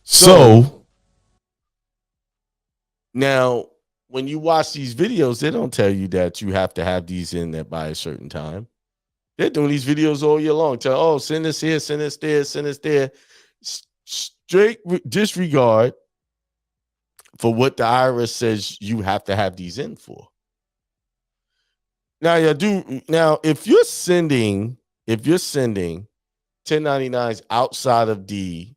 So now, when you watch these videos, they don't tell you that you have to have these in there by a certain time. They're doing these videos all year long. Tell, oh, send this here, send this there, send this there. Straight disregard for what the IRS says you have to have these in for. Now, if you're sending 1099s outside of the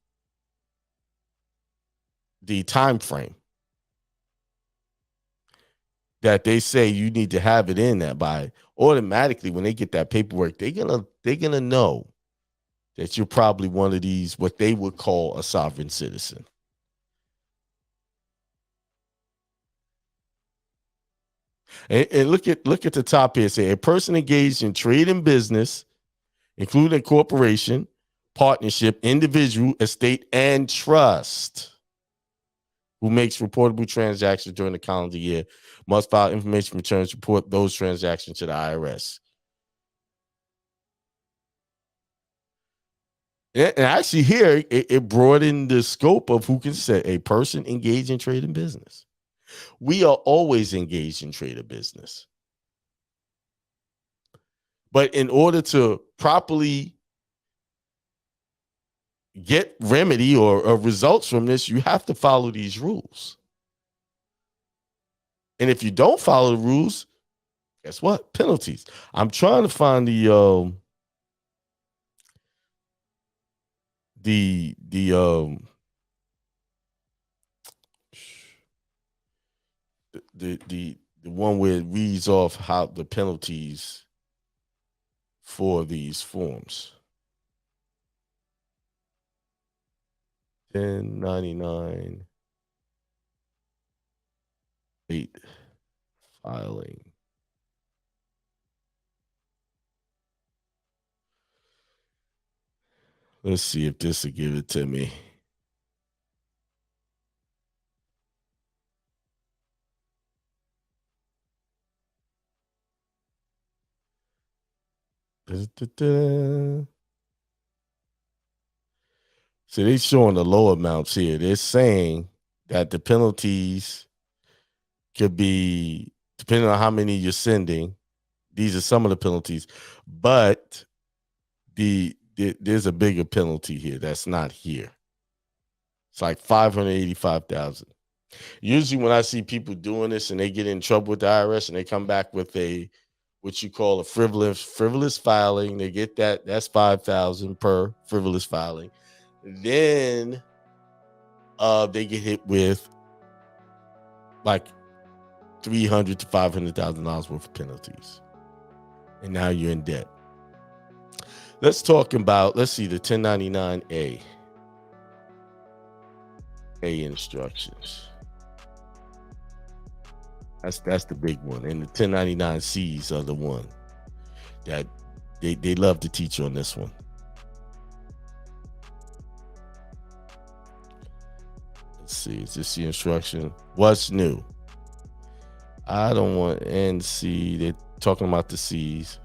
time frame that they say you need to have it in that by, automatically when they get that paperwork, they're gonna know that you're probably one of these, what they would call a sovereign citizen. And look at the top here. Say a person engaged in trade and business, including corporation, partnership, individual, estate, and trust, who makes reportable transactions during the calendar year must file information returns, report those transactions to the IRS. And actually here, it broadened the scope of who can say a person engaged in trade and business. We are always engaged in trade or business. But in order to properly get remedy or results from this, you have to follow these rules. And if you don't follow the rules, guess what? Penalties. I'm trying to find the one where it reads off how the penalties for these forms. 1099 late filing. Let's see if this will give it to me. So they're showing the low amounts here. They're saying that the penalties could be, depending on how many you're sending, these are some of the penalties, but there's a bigger penalty here that's not here. It's like $585,000. Usually when I see people doing this and they get in trouble with the IRS and they come back with what you call a frivolous filing, they get that's $5,000 per frivolous filing. Then they get hit with like $300,000 to $500,000 worth of penalties, and now you're in debt. Let's talk about, let's see, the 1099A instructions. That's the big one, and the 1099Cs are the one that they love to teach on this one. Let's see, is this the instruction? What's new? I don't want NC. They're talking about the C's.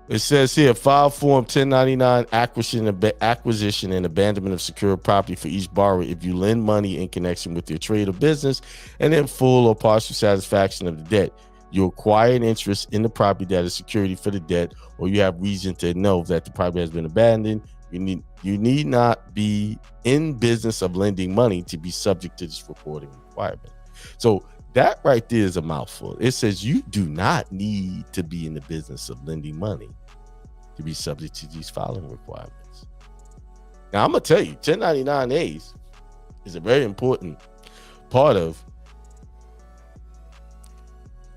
It says here, file form 1099 acquisition and abandonment of secured property for each borrower if you lend money in connection with your trade or business, and in full or partial satisfaction of the debt. You acquire an interest in the property that is security for the debt, or you have reason to know that the property has been abandoned. You need not be in business of lending money to be subject to this reporting requirement. So that right there is a mouthful. It says you do not need to be in the business of lending money to be subject to these filing requirements. Now, I'm going to tell you, 1099As is a very important part of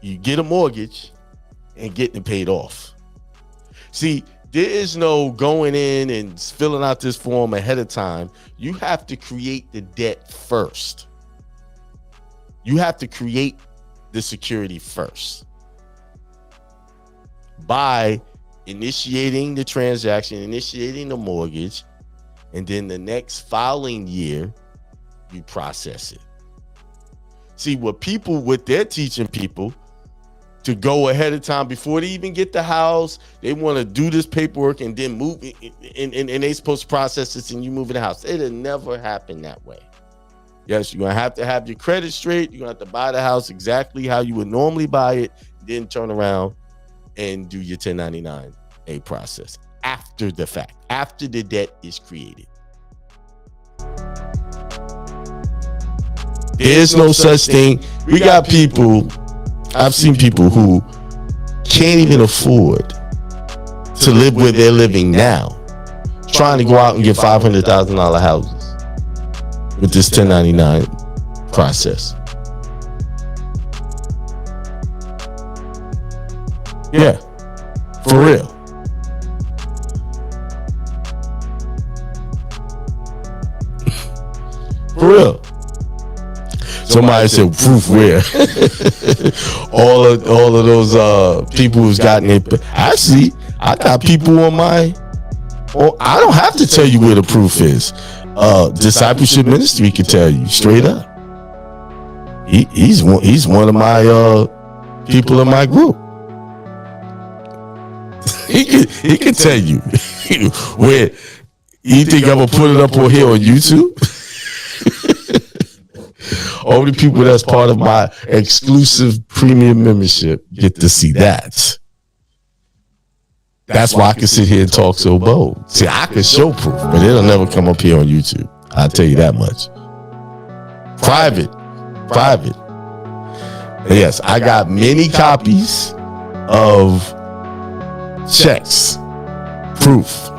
you get a mortgage and getting it paid off. See, there is no going in and filling out this form ahead of time. You have to create the debt first. You have to create the security first by initiating the transaction, initiating the mortgage, and then the next filing year, you process it. See, what they're teaching people to go ahead of time before they even get the house. They want to do this paperwork and then move and they supposed to process this and you move in the house. It'll never happen that way. Yes, you're going to have your credit straight. You're going to have to buy the house exactly how you would normally buy it, then turn around and do your 1099A process after the fact, after the debt is created. There's no such thing. We got people, I've seen people who can't even afford to live where they're living now, trying to go out and get $500,000 houses with this 1099 process. Yeah, for real. For real. Somebody said proof where all of those people who's gotten it. Actually, I got people on my. Well, I don't have to tell you where the proof is. Discipleship Ministry can tell you straight up. He's one of my people in my group. He can tell you where. You think I'm gonna put it up on here on YouTube? Only people that's part of my exclusive premium membership get to see that. That's why I can sit here and talk so bold. See, I can show proof, but it'll never come up here on YouTube. I'll tell you that much. Private. And yes, I got many copies of checks. Proof.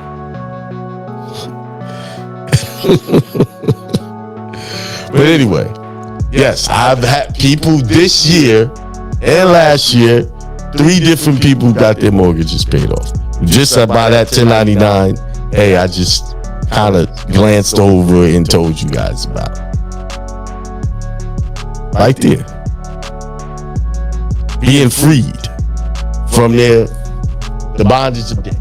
But anyway, yes, I've had people this year and last year, 3 different people got their mortgages paid off. Just by that 1099, hey, I just kind of glanced over and told you guys about. Right there. Being freed from the bondage of debt.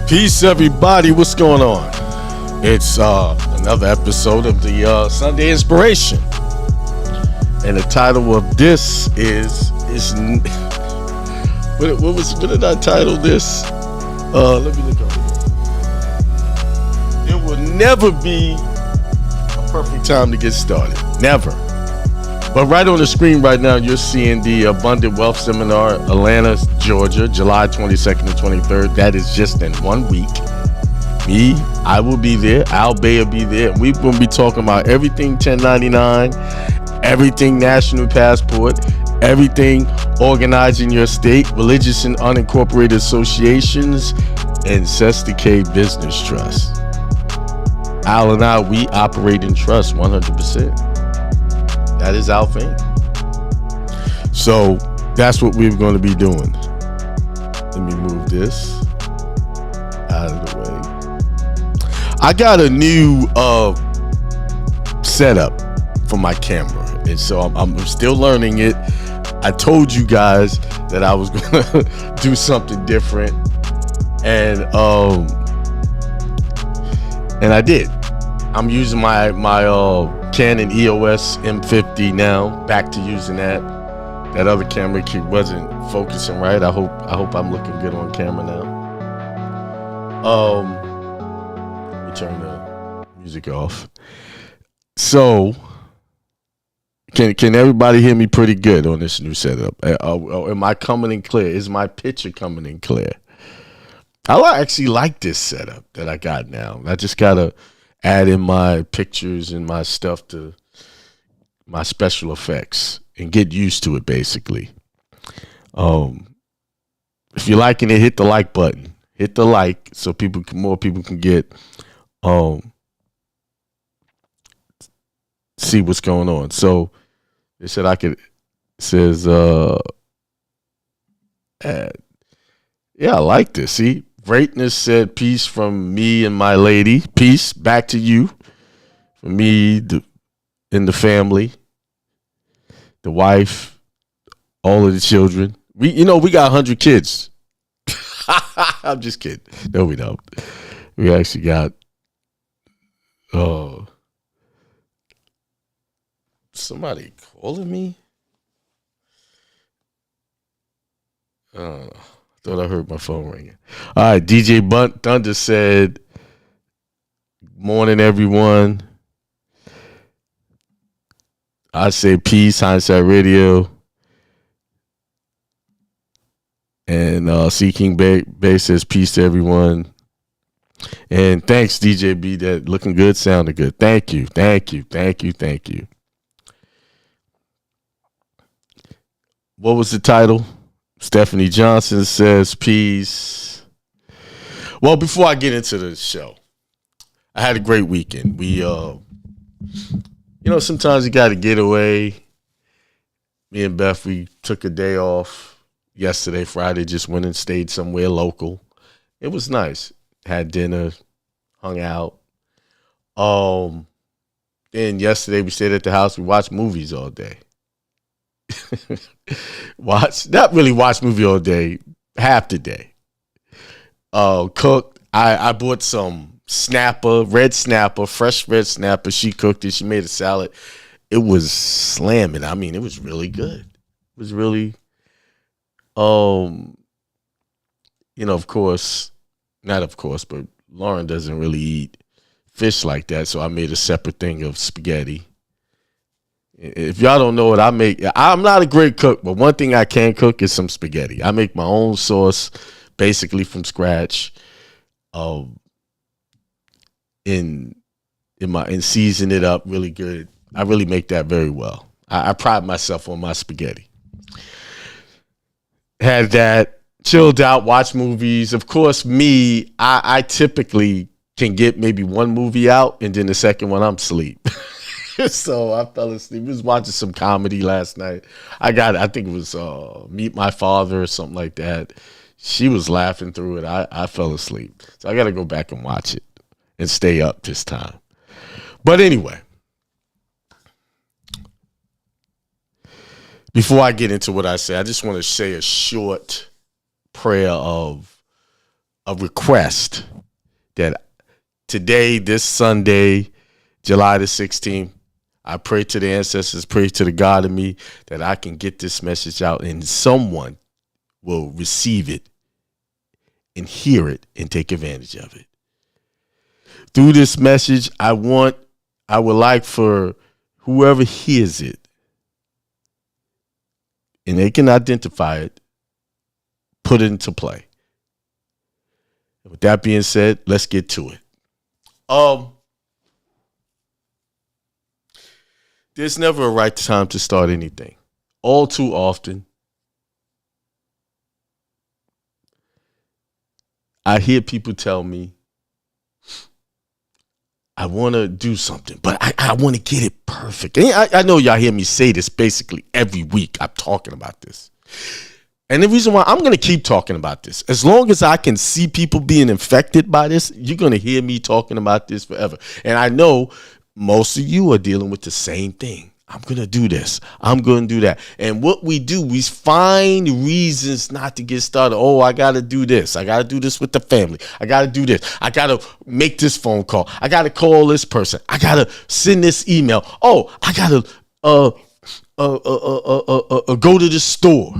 Peace, everybody. What's going on? It's another episode of the Sunday Inspiration, and the title of this is what did I title this? Let me look over here. There will never be a perfect time to get started. Never. But right on the screen right now, you're seeing the Abundant Wealth Seminar, Atlanta, Georgia, July 22nd to 23rd. That is just in 1 week. I will be there. Al Bay will be there. We're going to be talking about everything 1099, everything national passport, everything organizing your state, religious and unincorporated associations, and Sesta K Business Trust. Al and I, we operate in trust 100%. That is our thing. So that's what we're going to be doing. Let me move this out of the way. I got a new setup for my camera, and so I'm still learning it. I told you guys that I was going to do something different, and I did. I'm using my Canon EOS M50 now. Back to using that. That other camera wasn't focusing right. I hope I'm looking good on camera now. Let me turn the music off. So Can everybody hear me pretty good on this new setup? Am I coming in clear? Is my picture coming in clear? I actually like this setup that I got now. I just gotta add in my pictures and my stuff to my special effects and get used to it. Basically, if you're liking it, hit the like button. Hit the like so more people can get see what's going on. So they said I could. It says yeah, I like this. See, Greatness said, peace from me and my lady. Peace back to you. From me and the family, the wife, all of the children. We got 100 kids. I'm just kidding. No, we don't. We actually got somebody calling me. I thought I heard my phone ringing. All right, DJ Bunt Thunder said, morning, everyone. I say peace, Hindsight Radio. And Seeking Bay says peace to everyone. And thanks, DJ B. That looking good, sounding good. Thank you. What was the title? Stephanie Johnson says peace. Well, before I get into the show, I had a great weekend. We, sometimes you got to get away. Me and Beth, we took a day off yesterday, Friday, just went and stayed somewhere local. It was nice. Had dinner, hung out. Then yesterday we stayed at the house. We watched movies all day. Not really watch movie all day, half the day. Cooked. I bought some fresh red snapper. She cooked it. She made a salad. It was slamming. I mean, it was really good. It was really, but Lauren doesn't really eat fish like that, so I made a separate thing of spaghetti. If y'all don't know what I make, I'm not a great cook, but one thing I can cook is some spaghetti. I make my own sauce basically from scratch. And season it up really good. I really make that very well. I pride myself on my spaghetti. Had that, chilled out, watch movies. Of course, I typically can get maybe one movie out, and then the second one I'm asleep. So I fell asleep. We was watching some comedy last night. I think it was Meet My Father or something like that. She was laughing through it. I fell asleep. So I got to go back and watch it and stay up this time. But anyway, before I get into what I say, I just want to say a short prayer of a request that today, this Sunday, July the 16th, I pray to the ancestors, pray to the God in me that I can get this message out and someone will receive it and hear it and take advantage of it. Through this message, I would like for whoever hears it and they can identify it, put it into play. With that being said, let's get to it. There's never a right time to start anything. All too often, I hear people tell me, I want to do something, but I want to get it perfect. And I know y'all hear me say this basically every week. I'm talking about this. And the reason why I'm going to keep talking about this, as long as I can see people being infected by this, you're going to hear me talking about this forever. And I know most of you are dealing with the same thing. I'm going to do this. I'm going to do that. And what we do, we find reasons not to get started. Oh, I got to do this. I got to do this with the family. I got to do this. I got to make this phone call. I got to call this person. I got to send this email. Oh, I got to go to the store.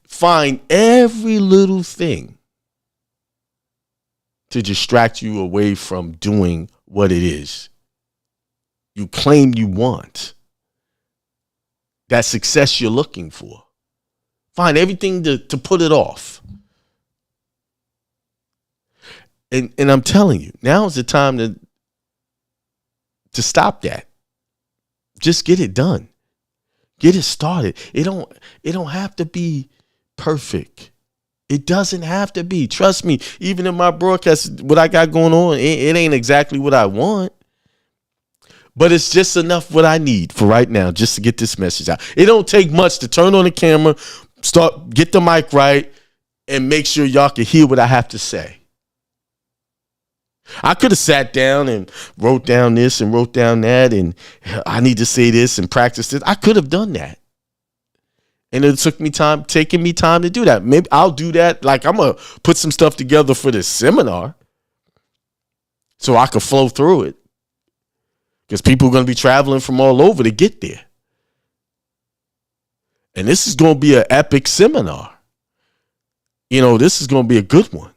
Find every little thing to distract you away from doing what it is you claim you want. that success you're looking for. Find everything to put it off. And I'm telling you, now is the time to stop that. Just get it done. Get it started. It don't have to be perfect. It doesn't have to be. Trust me, even in my broadcast, what I got going on, it ain't exactly what I want. But it's just enough what I need for right now just to get this message out. It don't take much to turn on the camera, get the mic right, and make sure y'all can hear what I have to say. I could have sat down and wrote down this and wrote down that, and I need to say this and practice this. I could have done that. And it took me taking me time to do that. Maybe I'll do that. Like, I'm going to put some stuff together for this seminar so I can flow through it. Because people are going to be traveling from all over to get there. And this is going to be an epic seminar. This is going to be a good one.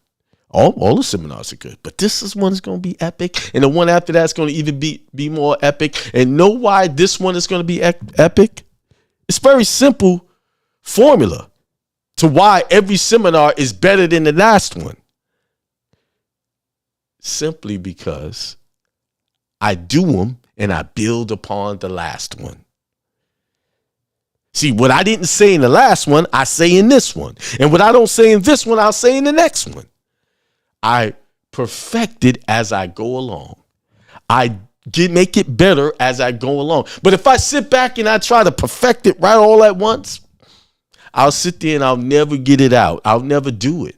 All the seminars are good, but this one is going to be epic. And the one after that's going to even be more epic. And know why this one is going to be epic? It's very simple formula to why every seminar is better than the last one. Simply because I do them and I build upon the last one. See, what I didn't say in the last one, I say in this one. And what I don't say in this one, I'll say in the next one. I perfect it as I go along. I make it better as I go along. But if I sit back and I try to perfect it right all at once, I'll sit there and I'll never get it out. I'll never do it.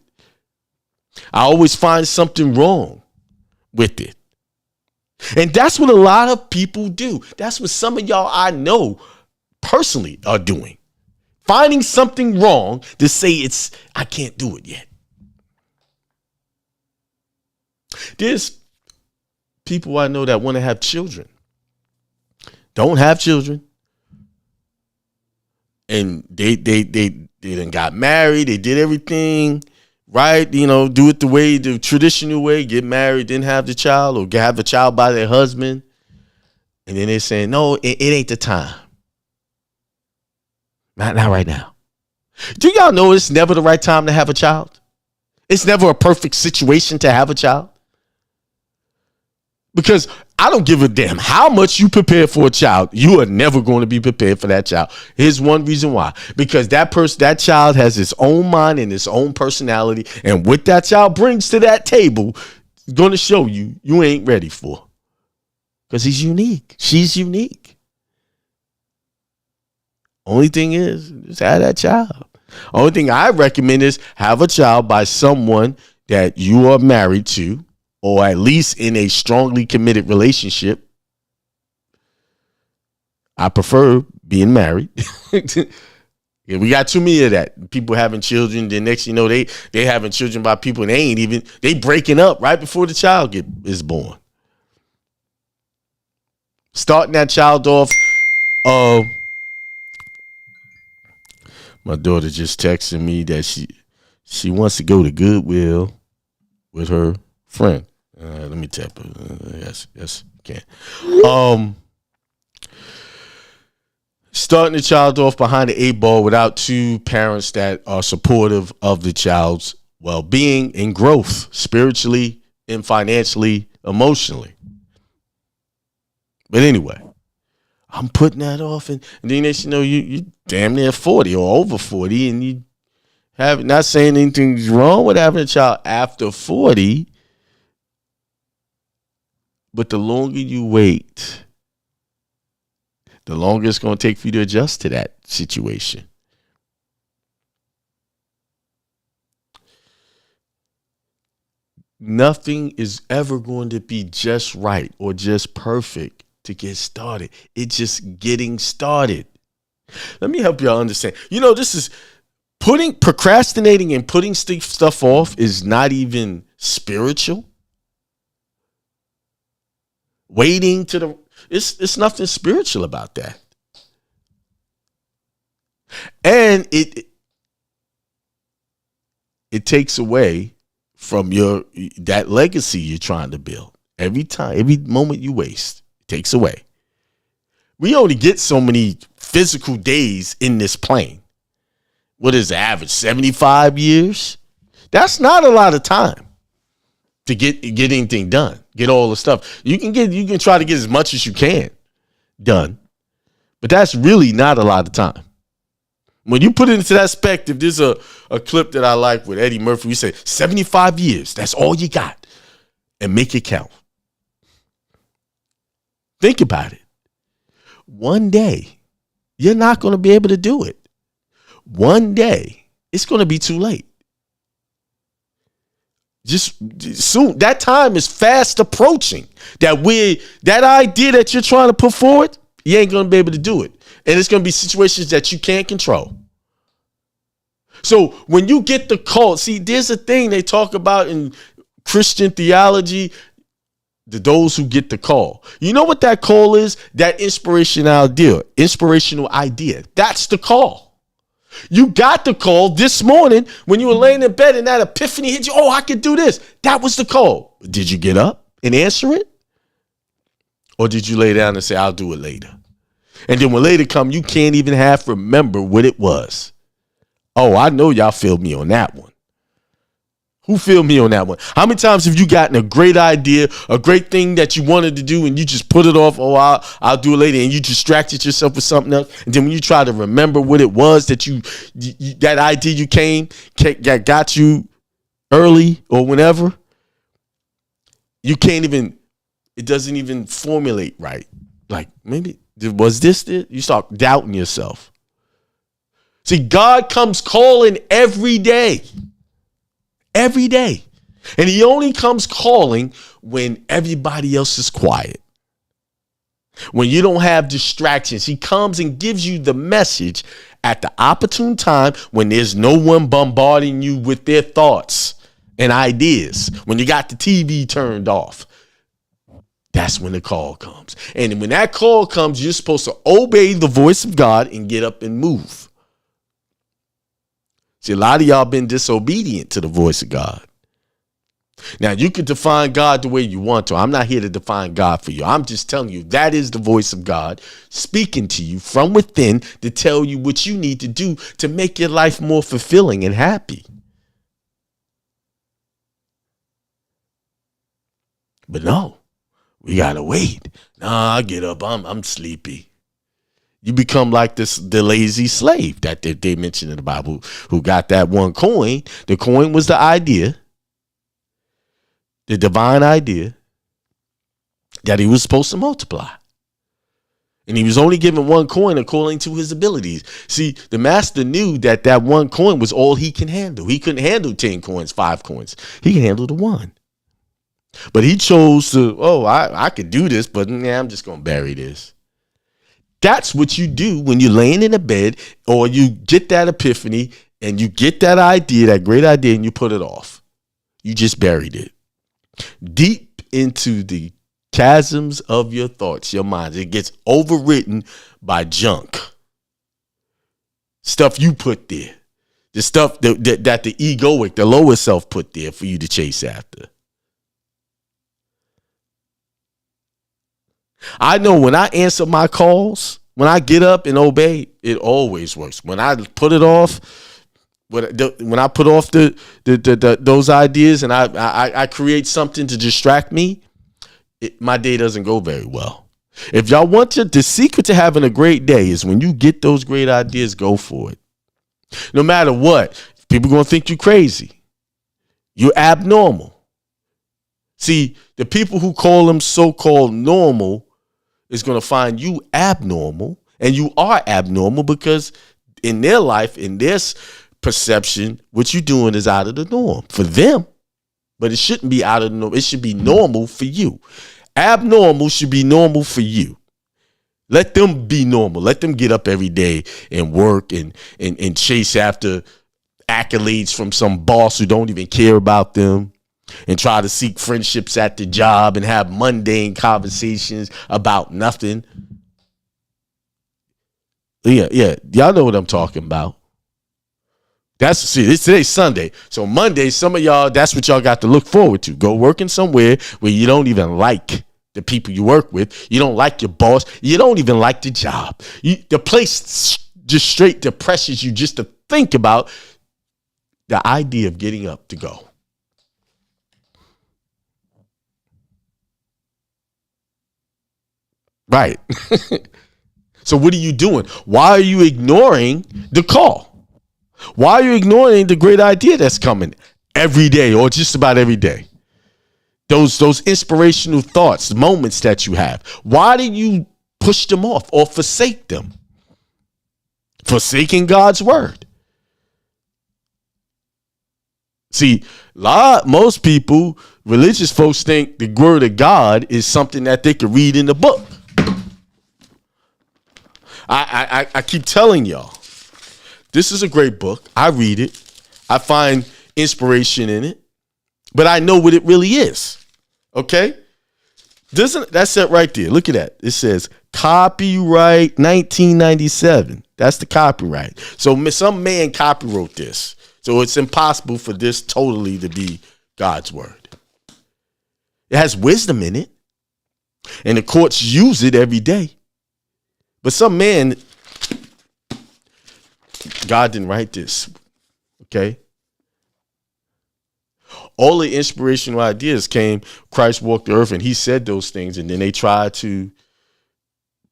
I always find something wrong with it. And that's what a lot of people do. That's what some of y'all I know personally are doing. Finding something wrong to say I can't do it yet. There's people I know that want to have children, don't have children, and they done got married, they did everything right, do it the traditional way, get married, then have the child, or have the child by their husband, and then they're saying, no, it ain't the time. Not right now. Do y'all know it's never the right time to have a child? It's never a perfect situation to have a child. Because I don't give a damn how much you prepare for a child. You are never going to be prepared for that child. Here's one reason why. Because that child has its own mind and its own personality. And what that child brings to that table is going to show you ain't ready for. Because he's unique. She's unique. Only thing is have that child. Only thing I recommend is have a child by someone that you are married to, or at least in a strongly committed relationship. I prefer being married. Yeah, we got too many of that. People having children, then next you know they having children by people and they breaking up right before the child is born. Starting that child off. My daughter just texted me that she wants to go to Goodwill with her friend. Let me tap it. Yes, can. Starting the child off behind the 8-ball without two parents that are supportive of the child's well-being and growth, spiritually and financially, emotionally. But anyway, I'm putting that off, and then you damn near 40 or over 40, and you have not saying anything's wrong with having a child after 40. But the longer you wait, the longer it's going to take for you to adjust to that situation. Nothing is ever going to be just right or just perfect to get started. It's just getting started. Let me help y'all understand. This is procrastinating and putting stuff off is not spiritual. Waiting it's nothing spiritual about that. And it takes away from that legacy you're trying to build. Every moment you waste, it takes away. We only get so many physical days in this plane. What is the average? 75 years? That's not a lot of time to get anything done. Get all the stuff. You can try to get as much as you can done. But that's really not a lot of time. When you put it into that perspective, there's a clip that I like with Eddie Murphy. We say 75 years. That's all you got. And make it count. Think about it. One day, you're not going to be able to do it. One day, it's going to be too late. Just soon, that time is fast approaching. That idea that you're trying to put forward, you ain't going to be able to do it. And it's going to be situations that you can't control. So when you get the call, see, there's a thing they talk about in Christian theology, those who get the call. You know what that call is? That inspirational idea. That's the call. You got the call this morning when you were laying in bed and that epiphany hit you. Oh, I could do this. That was the call. Did you get up and answer it? Or did you lay down and say, I'll do it later? And then when later come, you can't even half remember what it was. Oh, I know y'all feel me on that one. Who feel me on that one? How many times have you gotten a great idea, a great thing that you wanted to do, and you just put it off? Oh, I'll do it later, and you distracted yourself with something else. And then when you try to remember what it was that you that idea you got you early or whenever, you can't even. It doesn't even formulate right. Like, maybe was this it? You start doubting yourself. See, God comes calling every day. Every day. And he only comes calling when everybody else is quiet. When you don't have distractions. He comes and gives you the message at the opportune time when there's no one bombarding you with their thoughts and ideas. When you got the TV turned off. That's when the call comes. And when that call comes, you're supposed to obey the voice of God and get up and move. See, a lot of y'all been disobedient to the voice of God. Now, you can define God the way you want to. I'm not here to define God for you. I'm just telling you that is the voice of God speaking to you from within to tell you what you need to do to make your life more fulfilling and happy. But no, we got to wait. Nah, I get up. I'm sleepy. You become like the lazy slave that they mentioned in the Bible who got that one coin. The coin was the idea, the divine idea that he was supposed to multiply. And he was only given one coin according to his abilities. See, the master knew that one coin was all he can handle. He couldn't handle 10 coins, 5 coins. He can handle the one. But he chose to, I could do this, but I'm just going to bury this. That's what you do when you're laying in a bed or you get that epiphany and you get that idea, that great idea, and you put it off. You just buried it. Deep into the chasms of your thoughts, your mind. It gets overwritten by junk. Stuff you put there. The stuff that the egoic, the lower self put there for you to chase after. I know when I answer my calls, when I get up and obey, it always works. When I put it off, when I put off those ideas and I create something to distract me, my day doesn't go very well. If y'all want the secret to having a great day is when you get those great ideas, go for it. No matter what, people are going to think you crazy. You're abnormal. See, the people who call them so-called normal is going to find you abnormal, and you are abnormal because in their life, in their perception, what you're doing is out of the norm for them, but it shouldn't be out of the norm. It should be normal for you. Abnormal should be normal for you. Let them be normal. Let them get up every day and work and chase after accolades from some boss who don't even care about them. And try to seek friendships at the job and have mundane conversations about nothing. Yeah. Y'all know what I'm talking about. Today's Sunday. So Monday, some of y'all, that's what y'all got to look forward to. Go working somewhere where you don't even like the people you work with. You don't like your boss. You don't even like the job. The place just straight depresses you just to think about the idea of getting up to go. Right. So what are you doing? Why are you ignoring the call? Why are you ignoring the great idea that's coming every day or just about every day? Those inspirational thoughts, moments that you have. Why do you push them off or forsake them? Forsaking God's word. See, most people, religious folks, think the word of God is something that they can read in the book. I keep telling y'all, this is a great book. I read it. I find inspiration in it, but I know what it really is. Okay? That's it right there. Look at that. It says copyright 1997. That's the copyright. So some man copywrote this. So it's impossible for this totally to be God's word. It has wisdom in it, and the courts use it every day. But some man, God didn't write this, okay? All the inspirational ideas came, Christ walked the earth and he said those things, and then they tried to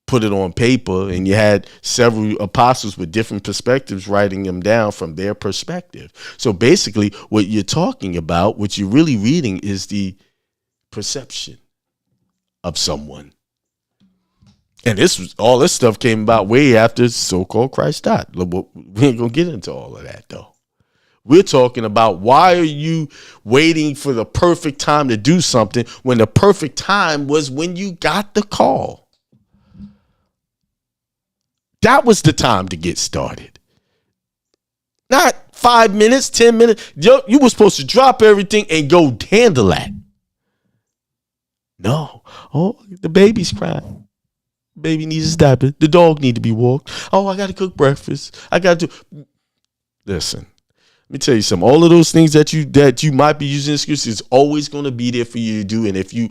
put it on paper, and you had several apostles with different perspectives writing them down from their perspective. So basically what you're talking about, what you're really reading, is the perception of someone. And all this stuff came about way after so-called Christ died. We ain't gonna get into all of that though. We're talking about, why are you waiting for the perfect time to do something when the perfect time was when you got the call? That was the time to get started. Not 5 minutes, 10 minutes. You were supposed to drop everything and go handle that. No. Oh, the baby's crying. Baby needs his diaper. The dog need to be walked. Oh, I got to cook breakfast. I got to do. Listen, let me tell you something. All of those things that you might be using excuses is always going to be there for you to do. And if you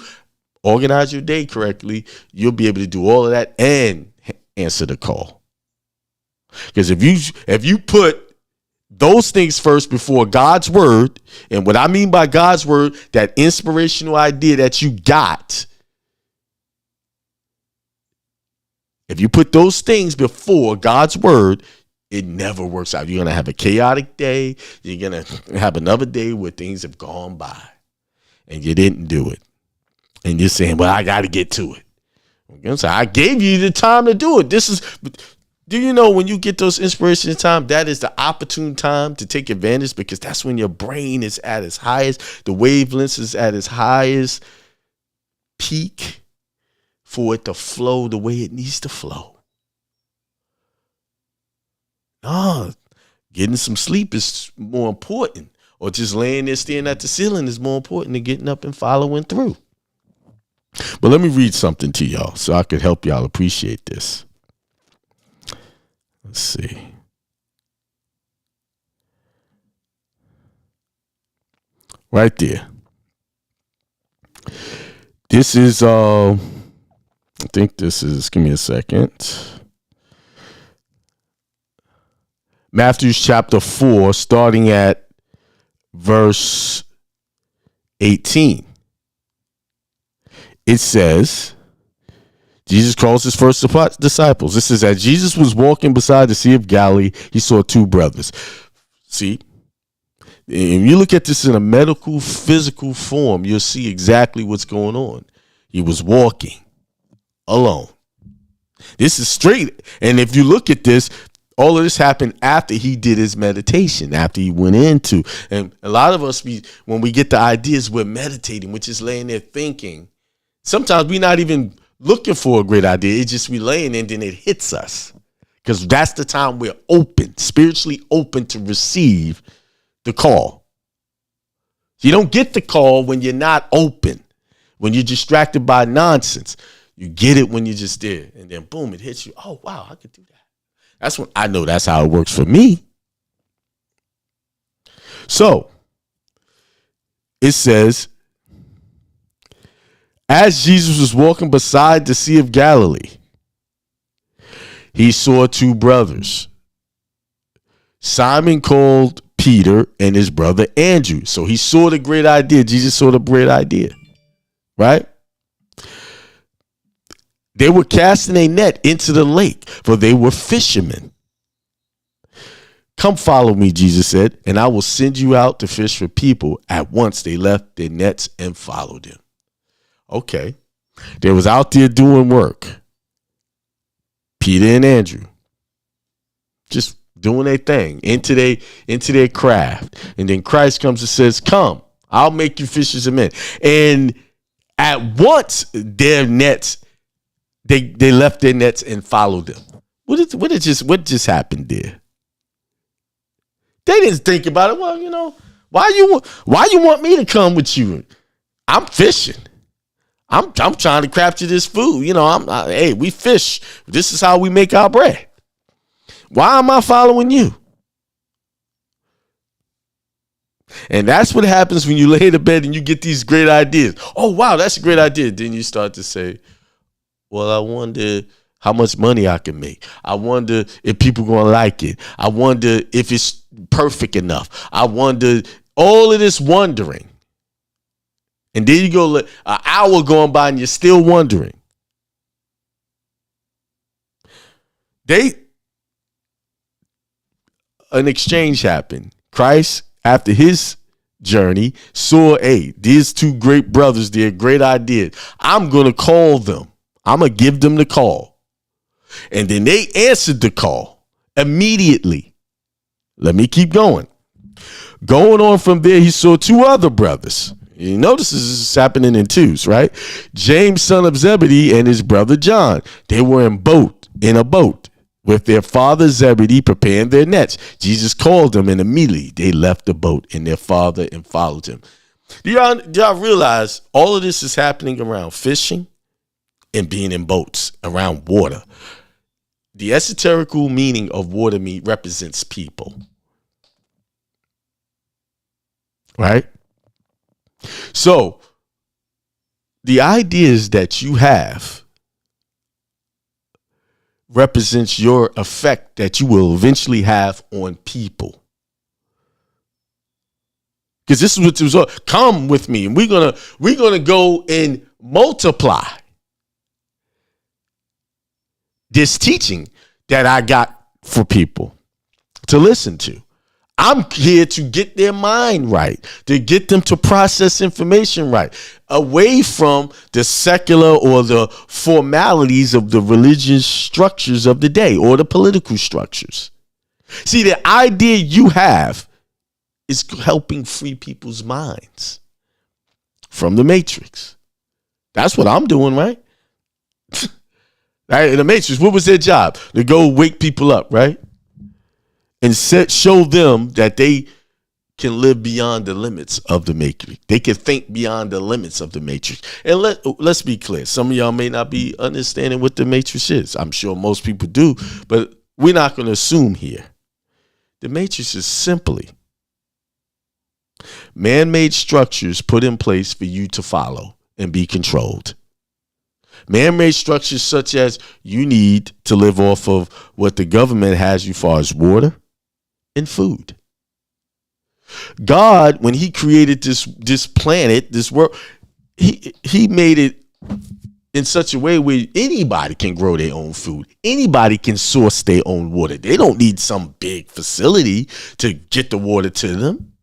organize your day correctly, you'll be able to do all of that and answer the call. Because if you put those things first before God's word, and what I mean by God's word, that inspirational idea that you got, if you put those things before God's word, it never works out. You're going to have a chaotic day. You're going to have another day where things have gone by and you didn't do it. And you're saying, well, I got to get to it. I'm going to say, I gave you the time to do it. Do you know when you get those inspiration time, that is the opportune time to take advantage, because that's when your brain is at its highest. The wavelength is at its highest peak for it to flow the way it needs to flow. No, getting some sleep is more important, or just laying there staring at the ceiling is more important than getting up and following through. But let me read something to y'all so I could help y'all appreciate this. Let's see. Right there. This is I think this is, give me a second. Matthew chapter 4, starting at verse 18. It says, Jesus calls his first disciples. This is, as Jesus was walking beside the Sea of Galilee, he saw two brothers. See, if you look at this in a medical, physical form, you'll see exactly what's going on. He was walking alone. This is straight. And if you look at this, all of this happened after he did his meditation, after he went into. And a lot of us, when we get the ideas, we're meditating, we're just laying there thinking. Sometimes we're not even looking for a great idea. It's just we laying and then it hits us, because that's the time we're open, spiritually open to receive the call. You don't get the call when you're not open, when you're distracted by nonsense. You get it when you're just there, and then boom, it hits you. Oh, wow, I could do that. That's when I know that's how it works for me. So it says, As Jesus was walking beside the Sea of Galilee, he saw two brothers. Simon called Peter and his brother Andrew. So he saw the great idea. Jesus saw the great idea, right? They were casting a net into the lake, for they were fishermen. Come follow me, Jesus said, and I will send you out to fish for people. At once they left their nets and followed him. Okay. They was out there doing work. Peter and Andrew. Just doing their thing into their craft. And then Christ comes and says, come, I'll make you fishers of men. And at once their nets, they left their nets and followed them. What just happened there? They didn't think about it. Well, you know, why you want me to come with you? I'm fishing. I'm trying to capture this food. You know, hey, we fish. This is how we make our bread. Why am I following you? And that's what happens when you lay to bed and you get these great ideas. Oh, wow, that's a great idea. Then you start to say, well, I wonder how much money I can make. I wonder if people going to like it. I wonder if it's perfect enough. I wonder all of this wondering. And then you go an hour going by and you're still wondering. An exchange happened. Christ, after his journey, saw, hey, these two great brothers, they're great ideas. I'm going to call them. I'm going to give them the call. And then they answered the call immediately. Let me keep going. Going on from there, he saw two other brothers. You notice this is happening in twos, right? James, son of Zebedee, and his brother John. They were in a boat with their father Zebedee preparing their nets. Jesus called them, and immediately they left the boat and their father and followed him. Do y'all realize all of this is happening around fishing and being in boats around water? The esoterical meaning of water represents people. Right? So, the ideas that you have represents your effect that you will eventually have on people. Because this is what it was. Come with me, and we're gonna go and multiply this teaching that I got for people to listen to. I'm here to get their mind right, to get them to process information right, away from the secular or the formalities of the religious structures of the day or the political structures. See, the idea you have is helping free people's minds from the matrix. That's what I'm doing, right? Right? In the matrix, what was their job? To go wake people up, right? And show them that they can live beyond the limits of the matrix. They can think beyond the limits of the matrix. And let's be clear. Some of y'all may not be understanding what the matrix is. I'm sure most people do, but we're not going to assume here. The matrix is simply man-made structures put in place for you to follow and be controlled. Man-made structures such as you need to live off of what the government has you far as water and food. God, when he created this planet, this world, he made it in such a way where anybody can grow their own food. Anybody can source their own water. They don't need some big facility to get the water to them.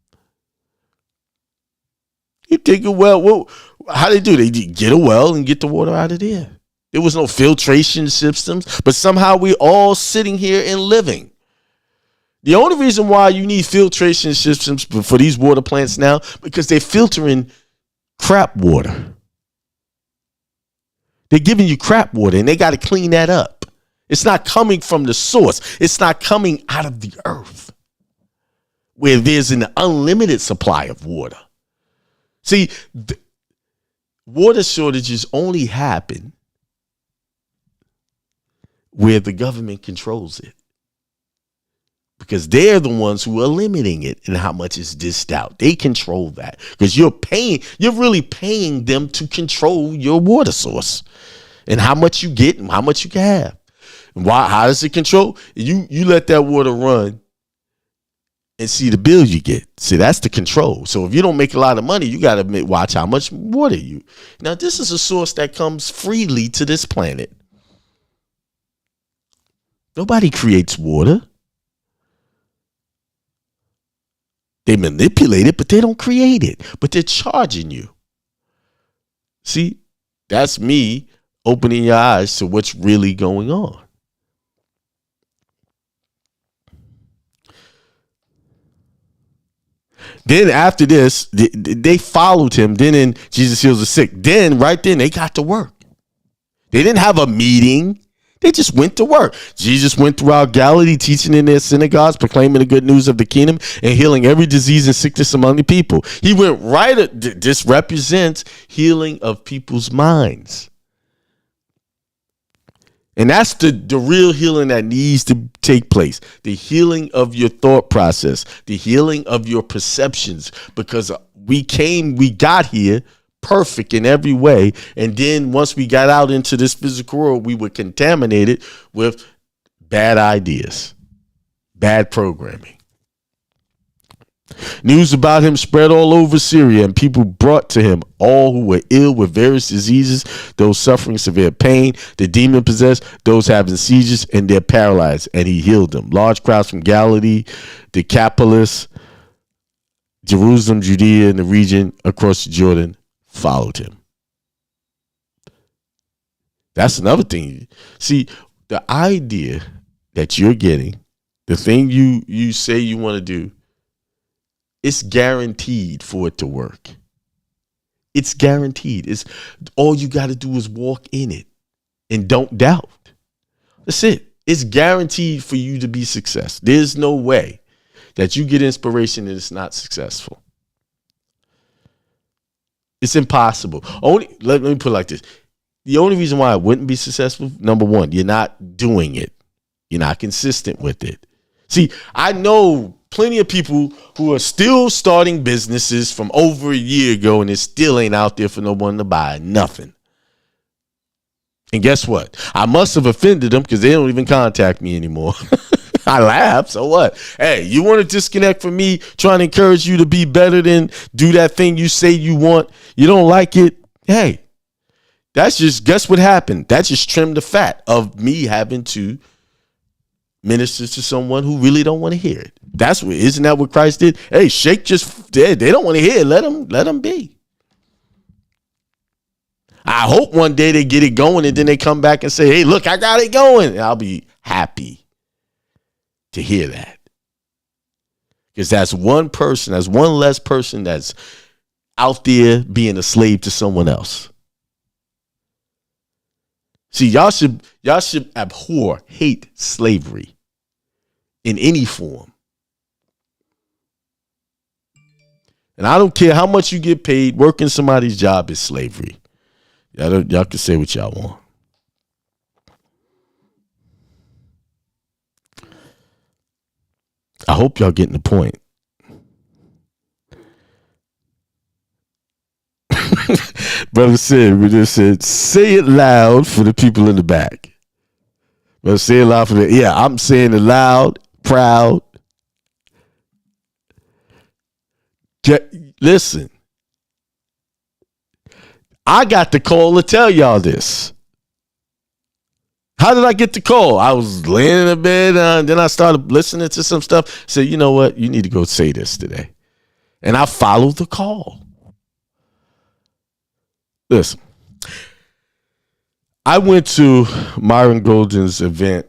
You think, well, how they do? They get a well and get the water out of there. There was no filtration systems, but somehow we're all sitting here and living. The only reason why you need filtration systems for these water plants now, because they're filtering crap water. They're giving you crap water and they got to clean that up. It's not coming from the source. It's not coming out of the earth where there's an unlimited supply of water. See, water shortages only happen where the government controls it. because they're the ones who are limiting it and how much is dished out. They control that because you're really paying them to control your water source and how much you get and how much you can have. And how does it control? You let that water run and see the bill you get. See, that's the control. So if you don't make a lot of money, you got to watch how much water you. Now, this is a source that comes freely to this planet. Nobody creates water. They manipulate it, but they don't create it. But they're charging you. See, that's me opening your eyes to what's really going on. Then after this, they followed him. Then Jesus heals the sick. Then right then they got to work. They didn't have a meeting. They just went to work. Jesus went throughout Galilee, teaching in their synagogues, proclaiming the good news of the kingdom, and healing every disease and sickness among the people. He went right. This represents healing of people's minds. And that's the real healing that needs to take place. The healing of your thought process, the healing of your perceptions, because we got here perfect in every way. And then once we got out into this physical world, we were contaminated with bad ideas, bad programming. News about him spread all over Syria, and people brought to him all who were ill with various diseases, those suffering severe pain, the demon possessed, those having seizures, and they're paralyzed, and he healed them. Large crowds from Galilee, Decapolis, Jerusalem, Judea, and the region across the Jordan followed him. That's another thing. See, the idea that you're getting, the thing you say you want to do, it's guaranteed for it to work. It's guaranteed. It's all you got to do is walk in it and don't doubt. That's it. It's guaranteed for you to be success. There's no way that you get inspiration and it's not successful. It's impossible. Let me put it like this. The only reason why it wouldn't be successful, number one, you're not doing it. You're not consistent with it. See, I know plenty of people who are still starting businesses from over a year ago and it still ain't out there for no one to buy nothing. And guess what? I must have offended them because they don't even contact me anymore. I laugh. So what? Hey, you want to disconnect from me trying to encourage you to be better than do that thing you say you want? You don't like it? Hey, guess what happened? That just trimmed the fat of me having to minister to someone who really don't want to hear it. Isn't that what Christ did? Hey, shake just dead. They don't want to hear it. Let them be. I hope one day they get it going and then they come back and say, hey, look, I got it going. And I'll be happy to hear that. Because that's one less person that's out there being a slave to someone else. See, y'all should abhor, hate slavery in any form. And I don't care how much you get paid, working somebody's job is slavery. Y'all can say what y'all want. I hope y'all getting the point. Brother said, we just said, say it loud for the people in the back. Brother, say it loud for the, yeah, I'm saying it loud, proud. Listen, I got the call to tell y'all this. How did I get the call? I was laying in the bed, and then I started listening to some stuff. Said, you know what? You need to go say this today. And I followed the call. Listen, I went to Myron Golden's event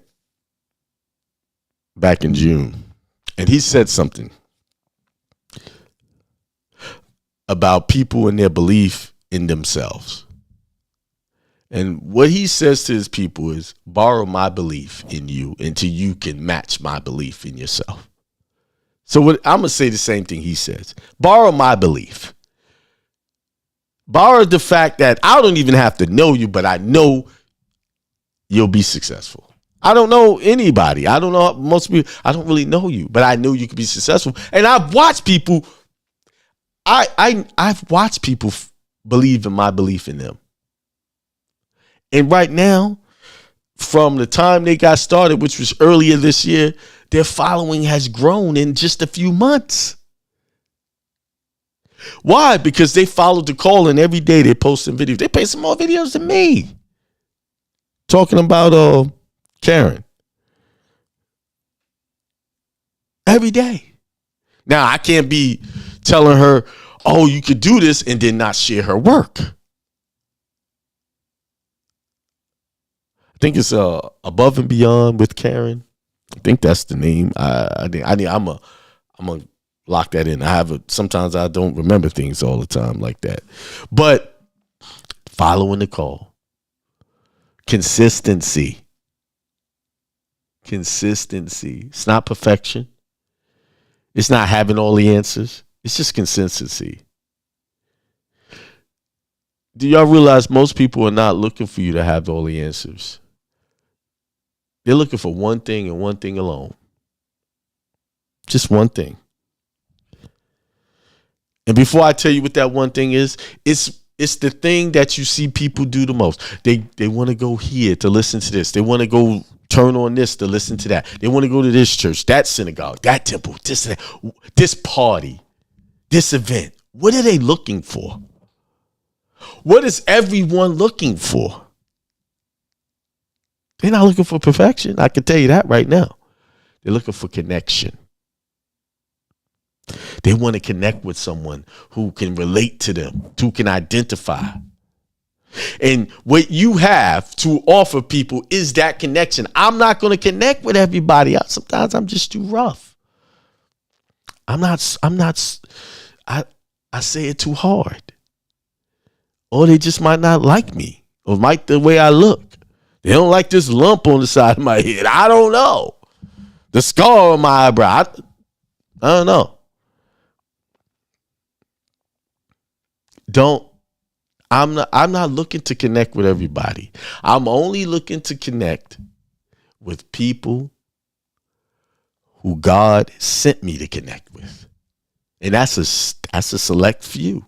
back in June, and he said something about people and their belief in themselves. And what he says to his people is, borrow my belief in you until you can match my belief in yourself. So I'm going to say the same thing he says. Borrow my belief. Borrow the fact that I don't even have to know you, but I know you'll be successful. I don't know anybody. I don't know most people. I don't really know you, but I know you can be successful. And I've watched people. I've watched people believe in my belief in them. And right now, from the time they got started, which was earlier this year, their following has grown in just a few months. Why? Because they followed the call, and every day they're posting videos. They post some more videos than me. Talking about Karen. Every day. Now, I can't be telling her, oh, you could do this, and then not share her work. I think it's Above and Beyond with Karen. I think that's the name. I'm gonna lock that in. Sometimes I don't remember things all the time like that. But following the call. Consistency. It's not perfection. It's not having all the answers. It's just consistency. Do y'all realize most people are not looking for you to have all the answers? They're looking for one thing and one thing alone. Just one thing. And before I tell you what that one thing is, it's the thing that you see people do the most. They want to go here to listen to this. They want to go turn on this to listen to that. They want to go to this church, that synagogue, that temple, this party, this event. What are they looking for? What is everyone looking for? They're not looking for perfection. I can tell you that right now. They're looking for connection. They want to connect with someone who can relate to them, who can identify. And what you have to offer people is that connection. I'm not going to connect with everybody. Sometimes I'm just too rough. I say it too hard. Or they just might not like me or like the way I look. They don't like this lump on the side of my head. I don't know. The scar on my eyebrow. I don't know. I'm not looking to connect with everybody. I'm only looking to connect with people who God sent me to connect with. And that's a select few.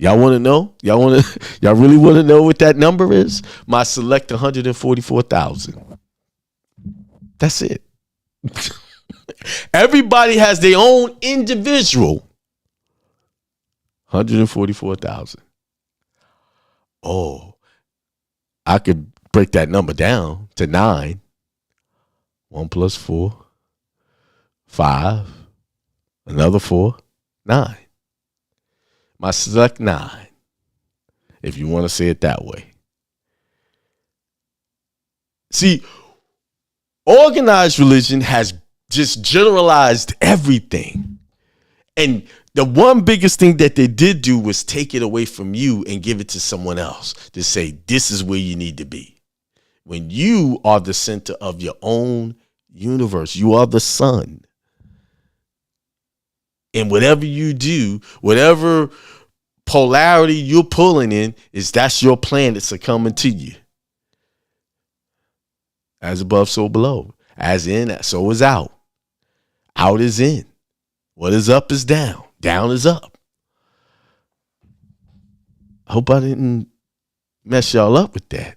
Y'all want to know? Y'all really want to know what that number is? My select 144,000. That's it. Everybody has their own individual 144,000. Oh, I could break that number down to 9. 1 plus 4, 5, another 4, 9. My select 9, if you want to say it that way. See, organized religion has just generalized everything. And the one biggest thing that they did do was take it away from you and give it to someone else to say, this is where you need to be. When you are the center of your own universe, you are the sun. And whatever you do, whatever polarity you're pulling in, that's your planets are coming to you. As above, so below. As in, so is out. Out is in. What is up is down. Down is up. I hope I didn't mess y'all up with that.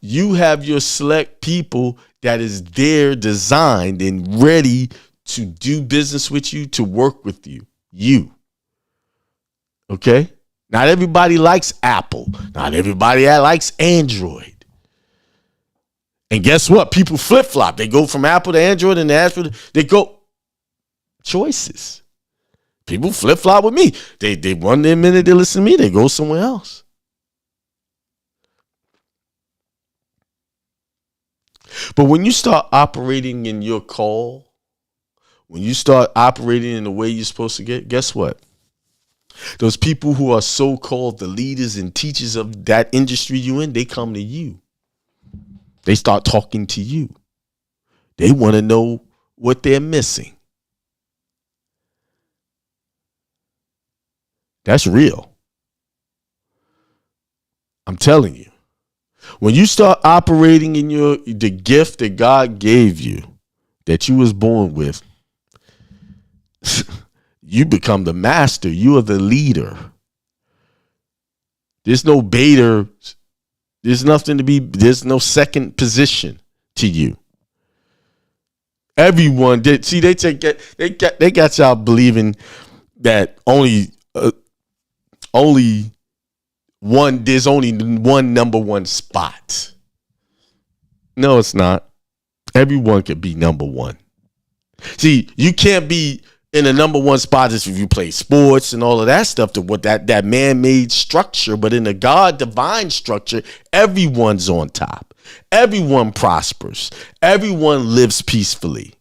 You have your select people that is there designed and ready to do business with you, to work with you. You. Okay? Not everybody likes Apple. Not everybody likes Android. And guess what? People flip-flop. They go from Apple to Android and they go choices. People flip-flop with me. They 1 minute they listen to me, they go somewhere else. But when you start operating in your call, when you start operating in the way you're supposed to get, guess what? Those people who are so-called the leaders and teachers of that industry you in, they come to you. They start talking to you. They want to know what they're missing. That's real. I'm telling you. When you start operating in the gift that God gave you, that you was born with, you become the master. You are the leader. There's no beta. There's nothing to be. There's no second position to you. Everyone did. See, they got y'all believing that only one. There's only one number one spot. No, it's not. Everyone could be number one. See, you can't be in a number one spot if you play sports and all of that stuff, to what that man-made structure. But in the God divine structure, everyone's on top. Everyone prospers. Everyone lives peacefully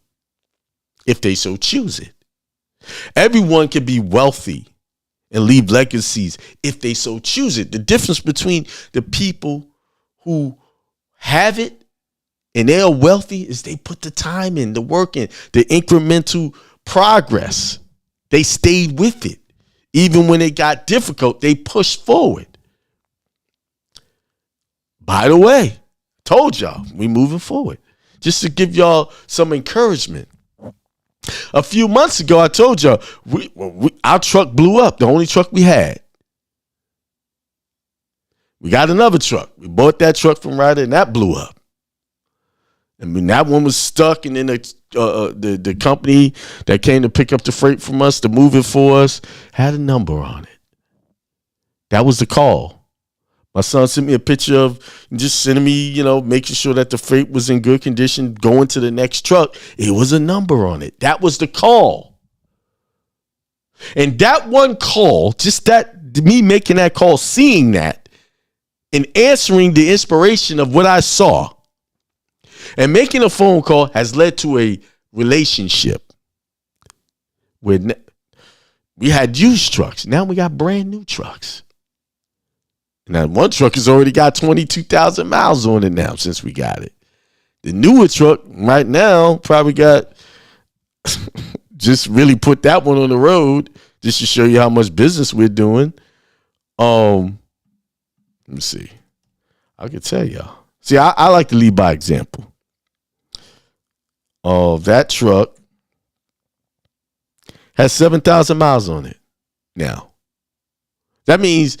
if they so choose it. Everyone can be wealthy and leave legacies if they so choose it. The difference between the people who have it and they are wealthy is they put the time in, the work in, the incremental progress. They stayed with it. Even when it got difficult, they pushed forward. By the way, told y'all, we moving forward. Just to give y'all some encouragement. A few months ago, I told y'all, our truck blew up, the only truck we had. We got another truck. We bought that truck from Ryder, and that blew up. I mean, that one was stuck, and then the company that came to pick up the freight from us to move it for us had a number on it. That was the call. My son sent me a picture of just sending me, making sure that the freight was in good condition, going to the next truck. It was a number on it. That was the call. And that one call, just that, me making that call, seeing that, and answering the inspiration of what I saw, and making a phone call has led to a relationship where we had used trucks. Now we got brand new trucks. Now, one truck has already got 22,000 miles on it now since we got it. The newer truck right now probably got, just really put that one on the road just to show you how much business we're doing. Let me see. I can tell y'all. See, I like to lead by example. That truck has 7,000 miles on it now. That means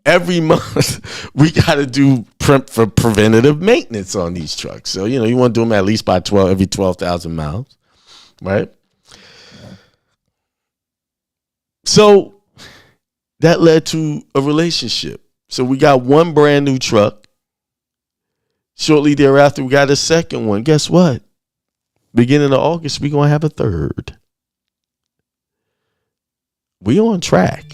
every month we got to do for preventative maintenance on these trucks. So, you want to do them at least by every 12,000 miles, right? So that led to a relationship. So we got one brand new truck. Shortly thereafter, we got a second one. Guess what? Beginning of August, we're going to have a third. We on track.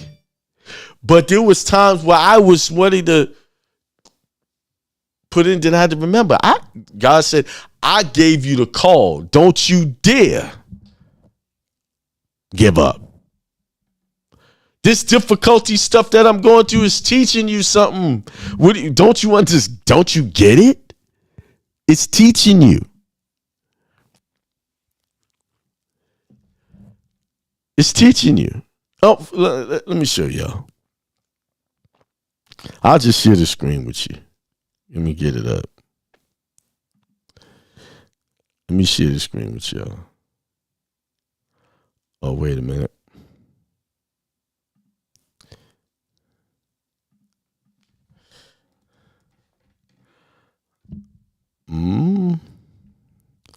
But there was times where I was wanting to put in, then I had to remember. God said, I gave you the call. Don't you dare give up. This difficulty stuff that I'm going through is teaching you something. Don't you get it? It's teaching you. It's teaching you. Oh, let me show y'all. I'll just share the screen with you. Let me get it up. Let me share the screen with y'all. Oh, wait a minute.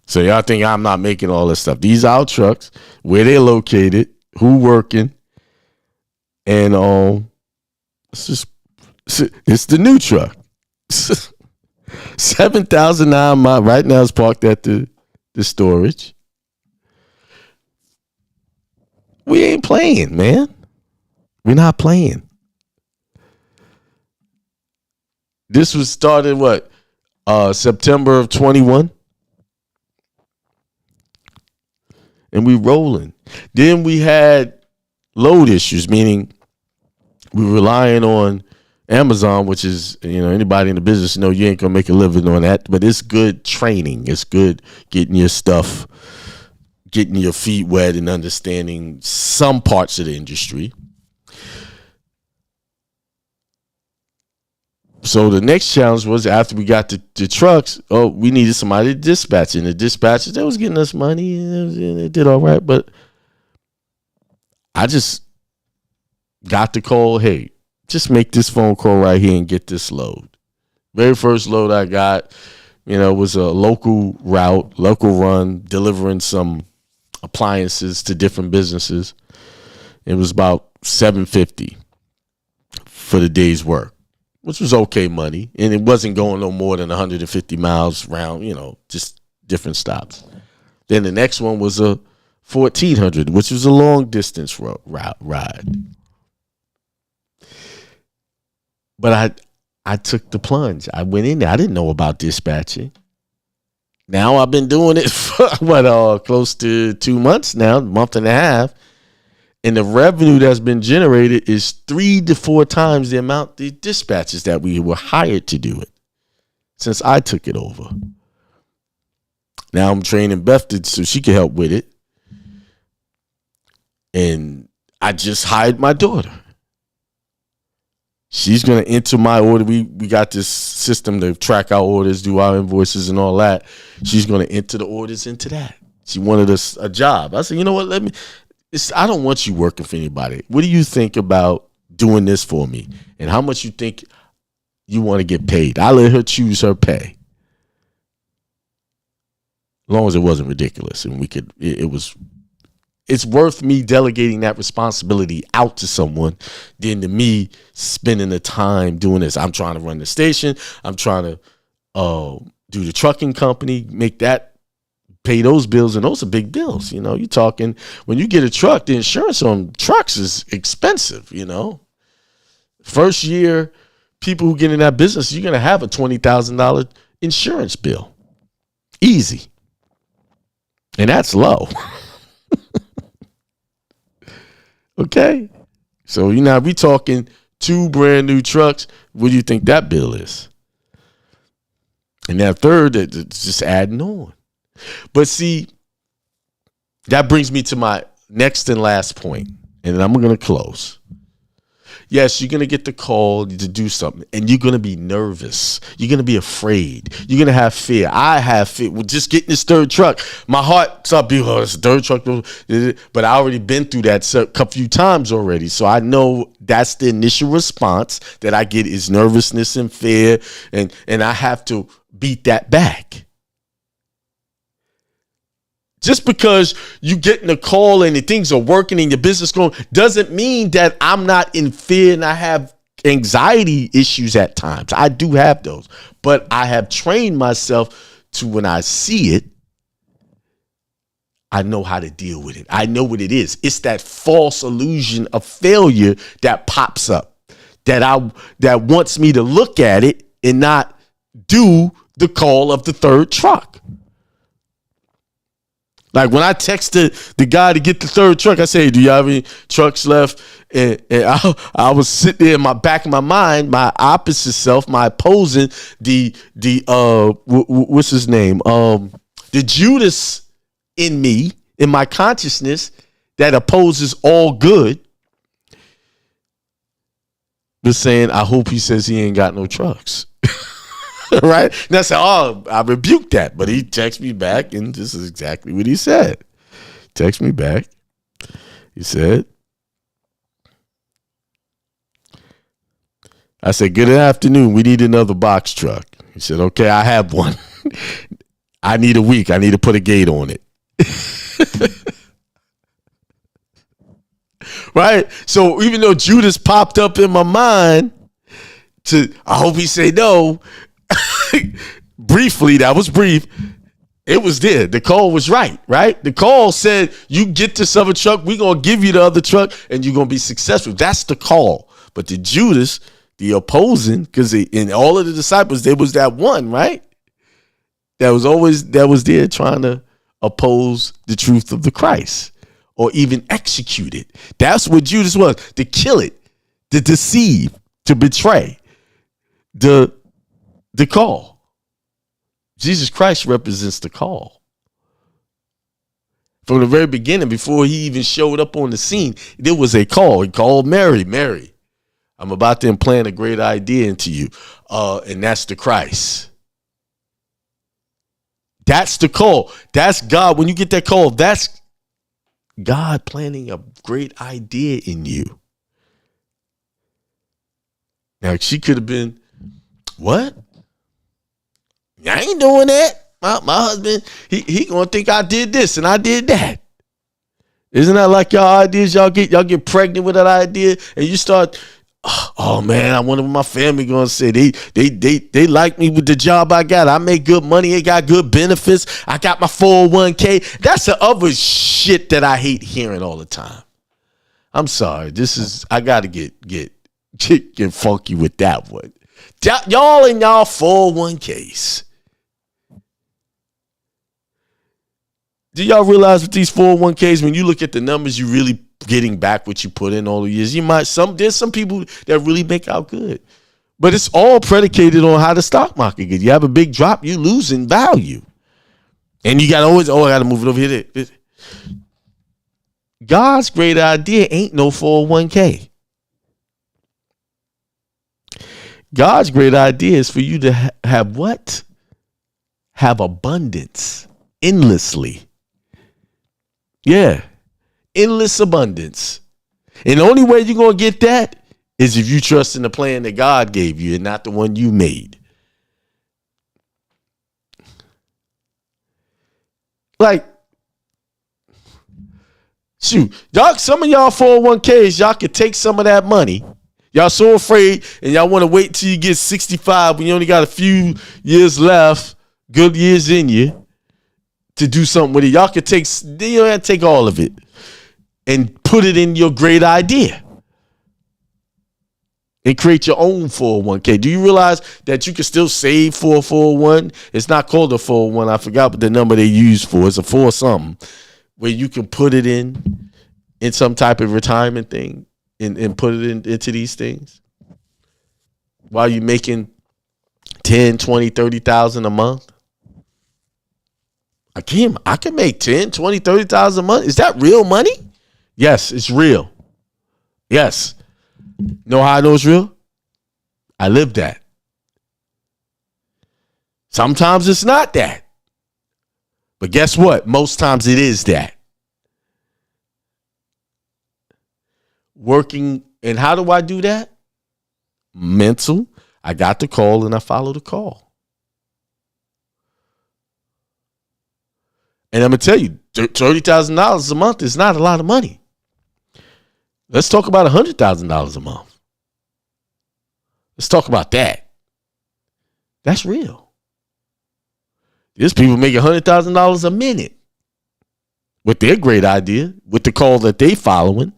So y'all think I'm not making all this stuff. These are our trucks, where they're located, who working, and it's the new truck. 7,009 miles. Right now it's parked at the storage. We ain't playing, man. We're not playing. This was started September of 21. And we rolling. Then we had load issues, meaning we relying on Amazon, which is, anybody in the business know you ain't gonna make a living on that, but it's good training. It's good getting your stuff, getting your feet wet and understanding some parts of the industry. So the next challenge was after we got the trucks, we needed somebody to dispatch. And the dispatchers, they was getting us money and they did all right. But I just got the call, hey, just make this phone call right here and get this load. Very first load I got, was a local route, local run, delivering some appliances to different businesses. It was about $750 for the day's work, which was okay money. And it wasn't going no more than 150 miles round, just different stops. Then the next one was a 1,400, which was a long distance ride. But I took the plunge. I went in there. I didn't know about dispatching. Now I've been doing it for close to 2 months now, month and a half. And the revenue that's been generated is 3 to 4 times the amount the dispatches that we were hired to do it since I took it over. Now I'm training Beth so she can help with it. And I just hired my daughter. She's going to enter my order. We got this system to track our orders, do our invoices and all that. She's going to enter the orders into that. She wanted us a job. I said, you know what? I don't want you working for anybody. What do you think about doing this for me? And how much you think you want to get paid? I let her choose her pay. As long as it wasn't ridiculous and it's worth me delegating that responsibility out to someone than to me spending the time doing this. I'm trying to run the station. I'm trying to do the trucking company, pay those bills, and those are big bills. You're talking when you get a truck, the insurance on trucks is expensive. First year, people who get in that business, you're gonna have a $20,000 insurance bill, easy, and that's low. Okay, so we talking 2 brand new trucks. What do you think that bill is? And that third, it's just adding on. But see, that brings me to my next and last point, and then I'm going to close. Yes, you're going to get the call to do something, and you're going to be nervous. You're going to be afraid. You're going to have fear. I have fear. Well, just getting this third truck, my heart's up. It's a third truck. But I already been through that a few times already. So I know that's the initial response that I get is nervousness and fear, and I have to beat that back. Just because you getting a call and the things are working and your business going doesn't mean that I'm not in fear and I have anxiety issues at times. I do have those, but I have trained myself to when I see it, I know how to deal with it. I know what it is. It's that false illusion of failure that pops up that wants me to look at it and not do the call of the third truck. Like when I texted the guy to get the third truck, I say, do you have any trucks left? And I was sitting there in my back of my mind, my opposite self, my opposing, what's his name? The Judas in me, in my consciousness that opposes all good, was saying, I hope he says he ain't got no trucks. Right? And I said, I rebuked that. But he texted me back, and this is exactly what he said. Text me back. He said, I said, good afternoon. We need another box truck. He said, okay, I have one. I need a week. I need to put a gate on it. Right? So even though Judas popped up in my mind I hope he say no. Briefly, that was brief. It was there. The call was right? The call said, you get this other truck, we're going to give you the other truck, and you're going to be successful. That's the call. But the Judas, the opposing, because in all of the disciples, there was that one, right? That was there trying to oppose the truth of the Christ or even execute it. That's what Judas was, to kill it, to deceive, to betray. The call. Jesus Christ represents the call. From the very beginning, before he even showed up on the scene, there was a call. He called Mary. Mary, I'm about to implant a great idea into you. And that's the Christ. That's the call. That's God. When you get that call, that's God planting a great idea in you. Now, she could have been, what? I ain't doing that. My husband, he gonna think I did this and I did that. Isn't that like y'all ideas? Y'all get pregnant with that idea and you start, oh man, I wonder what my family gonna say. They like me with the job I got. I make good money. It got good benefits. I got my 401k. That's the other shit that I hate hearing all the time. I'm sorry. I gotta get funky with that one. Y'all in y'all 401ks. Do y'all realize with these 401ks, when you look at the numbers, you really getting back what you put in all the years? There's some people that really make out good, but it's all predicated on how the stock market gets. You have a big drop, you lose in value, and you got always, I got to move it over here. God's great idea ain't no 401k. God's great idea is for you to have what? Have abundance endlessly. Yeah, endless abundance. And the only way you're going to get that is if you trust in the plan that God gave you and not the one you made. Like, shoot, y'all, some of y'all 401ks, y'all could take some of that money. Y'all so afraid and y'all want to wait till you get 65 when you only got a few years left, good years in you, to do something with it. Y'all could take, you don't have to take all of it and put it in your great idea and create your own 401k. Do you realize that you can still save for a 401? It's not called a 401. I forgot what the number they use for. It's a 4 something where you can put it in some type of retirement thing and put it into these things while you're making 10, 20, 30,000 a month. I can make 10, 20, 30,000 a month. Is that real money? Yes, it's real. Yes. Know how I know it's real? I live that. Sometimes it's not that. But guess what? Most times it is that. Working, and how do I do that? Mental. I got the call and I follow the call. And I'm going to tell you, $30,000 a month is not a lot of money. Let's talk about $100,000 a month. Let's talk about that. That's real. There's people making $100,000 a minute with their great idea, with the call that they following.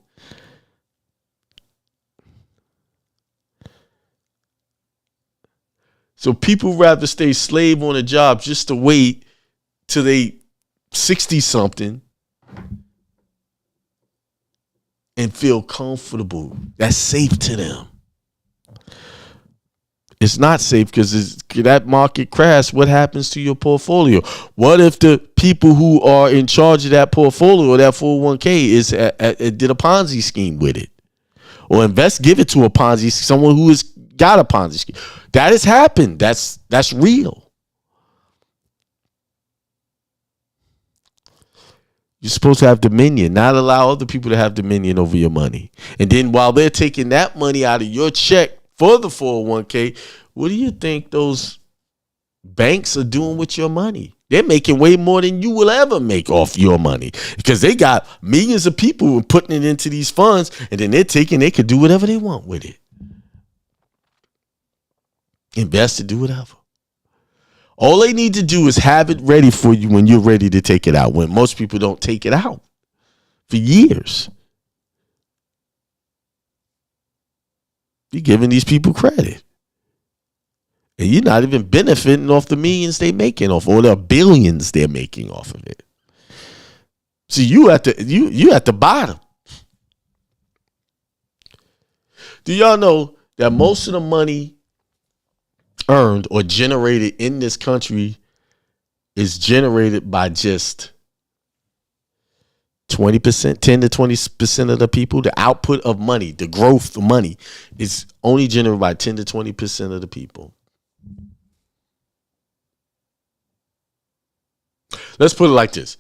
So people rather stay slave on a job just to wait till they 60 something and feel comfortable. That's safe to them. It's not safe because that market crash. What happens to your portfolio? What if the people who are in charge of that portfolio or that 401k did a Ponzi scheme with it, or give it to a Ponzi, someone who has got a Ponzi scheme? That has happened. That's real. You're supposed to have dominion, not allow other people to have dominion over your money. And then while they're taking that money out of your check for the 401k, what do you think those banks are doing with your money? They're making way more than you will ever make off your money because they got millions of people putting it into these funds, and then they could do whatever they want with it. Invest to do whatever. All they need to do is have it ready for you when you're ready to take it out, when most people don't take it out for years. You're giving these people credit. And you're not even benefiting off the millions they're making off, or the billions they're making off of it. See, you at the bottom. Do y'all know that most of the money earned or generated in this country is generated by just 20%, 10 to 20% of the people, the output of money, the growth of money is only generated by 10 to 20% of the people. Let's put it like this.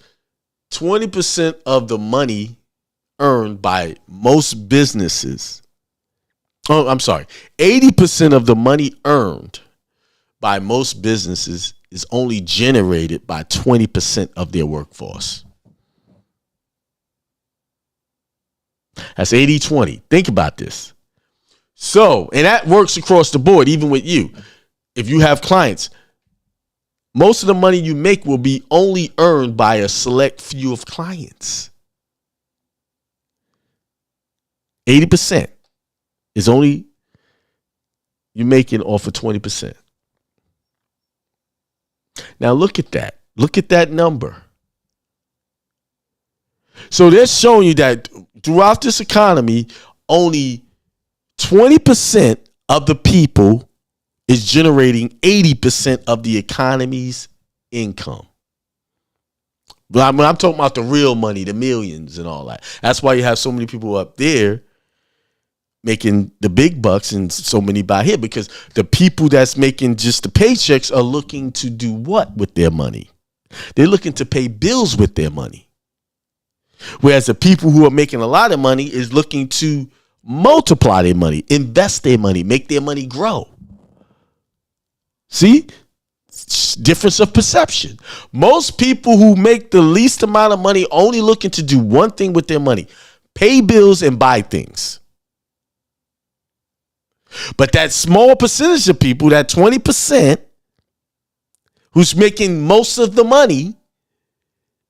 20% of the money earned by most businesses. Oh, I'm sorry. 80% of the money earned by most businesses is only generated by 20% of their workforce. That's 80-20. Think about this. So, and that works across the board, even with you. If you have clients, most of the money you make will be only earned by a select few of clients. 80% is only you're making off of 20%. Now look at that. Look at that number. So they're showing you that throughout this economy, only 20% of the people is generating 80% of the economy's income. But I'm talking about the real money, the millions and all that. That's why you have so many people up there making the big bucks and so many by here, because the people that's making just the paychecks are looking to do what with their money? They're looking to pay bills with their money. Whereas the people who are making a lot of money is looking to multiply their money, invest their money, make their money grow. See? Difference of perception. Most people who make the least amount of money only looking to do one thing with their money: pay bills and buy things. But that small percentage of people, that 20%, who's making most of the money,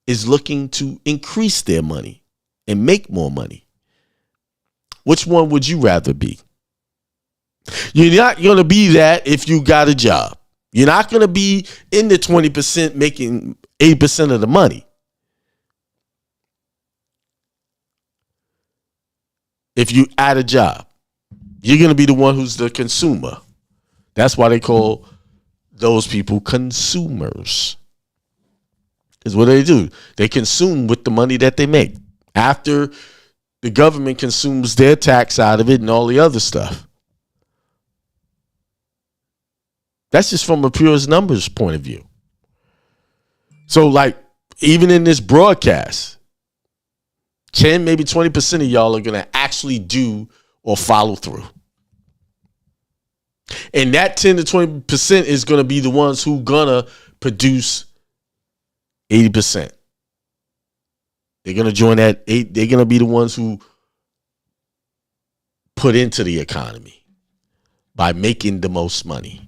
is looking to increase their money and make more money. Which one would you rather be? You're not going to be that if you got a job. You're not going to be in the 20% making 80% of the money. If you add a job, you're going to be the one who's the consumer. That's why they call those people consumers. Is what they do. They consume with the money that they make after the government consumes their tax out of it and all the other stuff. That's just from a pure numbers point of view. So, like, even in this broadcast, 10, maybe 20% of y'all are going to actually do or follow through. And that 10 to 20% is going to be the ones who going to produce 80%. They're going to join that. They're going to be the ones who put into the economy by making the most money.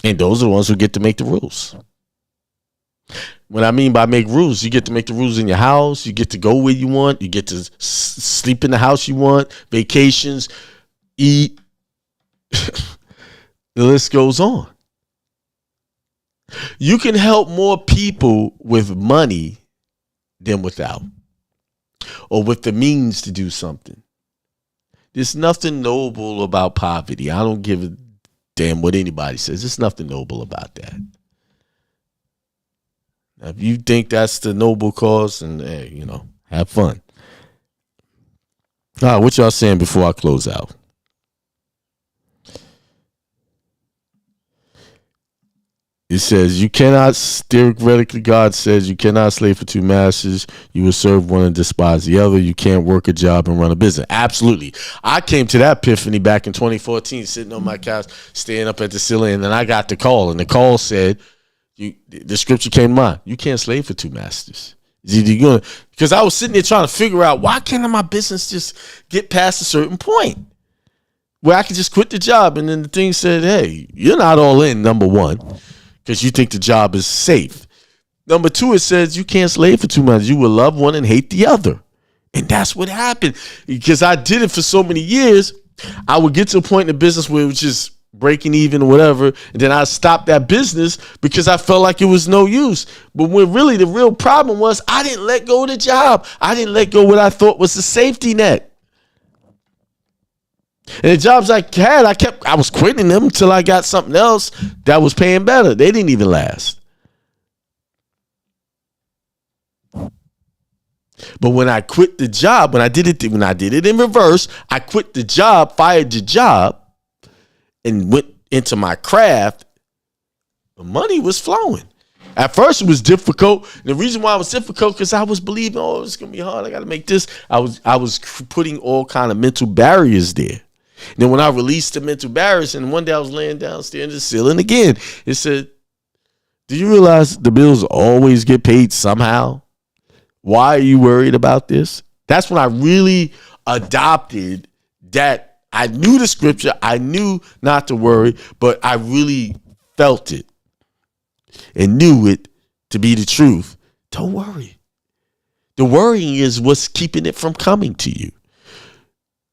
And those are the ones who get to make the rules. What I mean by make rules, you get to make the rules in your house. You get to go where you want. You get to sleep in the house you want. Vacations, eat. The list goes on. You can help more people with money than without, or with the means to do something. There's nothing noble about poverty. I don't give a damn what anybody says. There's nothing noble about that. Now, if you think that's the noble cause, and hey, have fun. All right, what y'all saying before I close out? It says you cannot, theoretically, God says you cannot slave for two masters. You will serve one and despise the other. You can't work a job and run a business. Absolutely. I came to that epiphany back in 2014, sitting on my couch, staring up at the ceiling, and then I got the call, and the call said, the scripture came to mind. You can't slave for two masters. Because I was sitting there trying to figure out, why can't my business just get past a certain point where I could just quit the job? And then the thing said, hey, you're not all in, number one, because you think the job is safe. Number two, it says you can't slave for 2 months. You will love one and hate the other. And that's what happened. Because I did it for so many years, I would get to a point in the business where it was just breaking even or whatever, and then I stopped that business because I felt like it was no use. But when really the real problem was, I didn't let go of the job. I didn't let go of what I thought was the safety net. And the jobs I had, I was quitting them until I got something else that was paying better. They didn't even last. But when I quit the job, when I did it in reverse, I quit the job, fired the job, and went into my craft. The money was flowing. At first, it was difficult. The reason why it was difficult because I was believing, oh, it's gonna be hard. I got to make this. I was putting all kind of mental barriers there. And then when I released the mental barriers, and one day I was laying downstairs in the ceiling again, it said, "Do you realize the bills always get paid somehow? Why are you worried about this?" That's when I really adopted that. I knew the scripture. I knew not to worry, but I really felt it and knew it to be the truth. Don't worry. The worrying is what's keeping it from coming to you.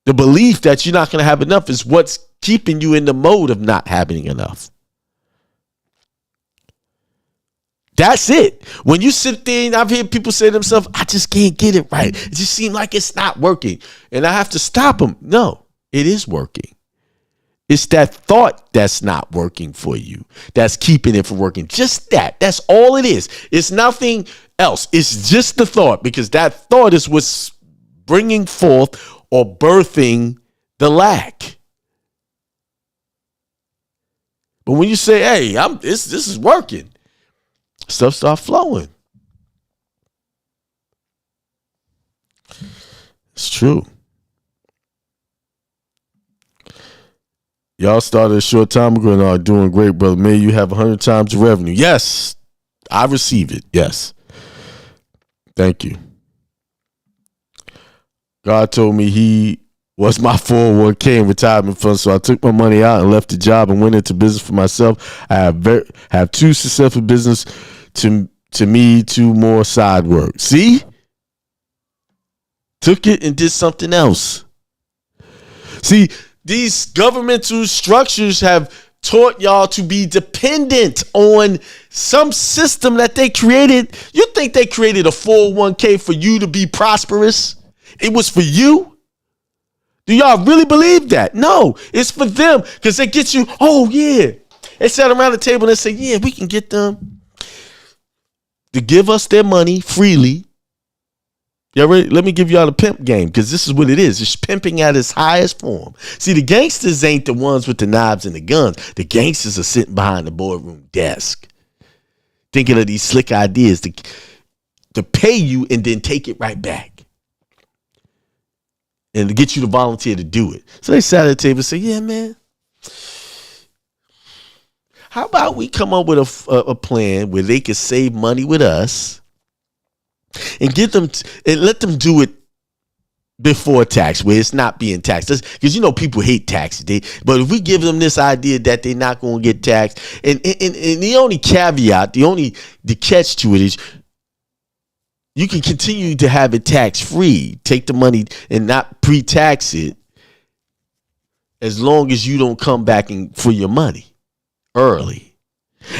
The belief that you're not going to have enough is what's keeping you in the mode of not having enough. That's it. When you sit there, and I've heard people say to themselves, I just can't get it right. It just seems like it's not working. And I have to stop them. No, it is working. It's that thought that's not working for you that's keeping it from working. Just that. That's all it is. It's nothing else. It's just the thought, because that thought is what's bringing forth or birthing the lack. But when you say, hey, this is working, stuff start flowing. It's true. Y'all started a short time ago and are doing great, brother. May you have 100 times the revenue. Yes, I receive it. Yes. Thank you. God told me he was my 401k and retirement fund, so I took my money out and left the job and went into business for myself. I have 2 successful business to me, 2 more side work. See? Took it and did something else. See, these governmental structures have taught y'all to be dependent on some system that they created. You think they created a 401k for you to be prosperous? It was for you? Do y'all really believe that? No, it's for them, because they get you, oh yeah. They sat around the table and they say, yeah, we can get them to give us their money freely. Y'all ready? Let me give y'all the pimp game, because this is what it is. It's pimping at its highest form. See, the gangsters ain't the ones with the knives and the guns. The gangsters are sitting behind the boardroom desk, thinking of these slick ideas to pay you and then take it right back, and to get you to volunteer to do it. So they sat at the table and said, yeah, man, how about we come up with a plan where they could save money with us and get them and let them do it before tax, where it's not being taxed. Because people hate taxes. But if we give them this idea that they're not going to get taxed, and the only caveat, the catch to it is, you can continue to have it tax free, take the money and not pre-tax it, as long as you don't come back for your money early.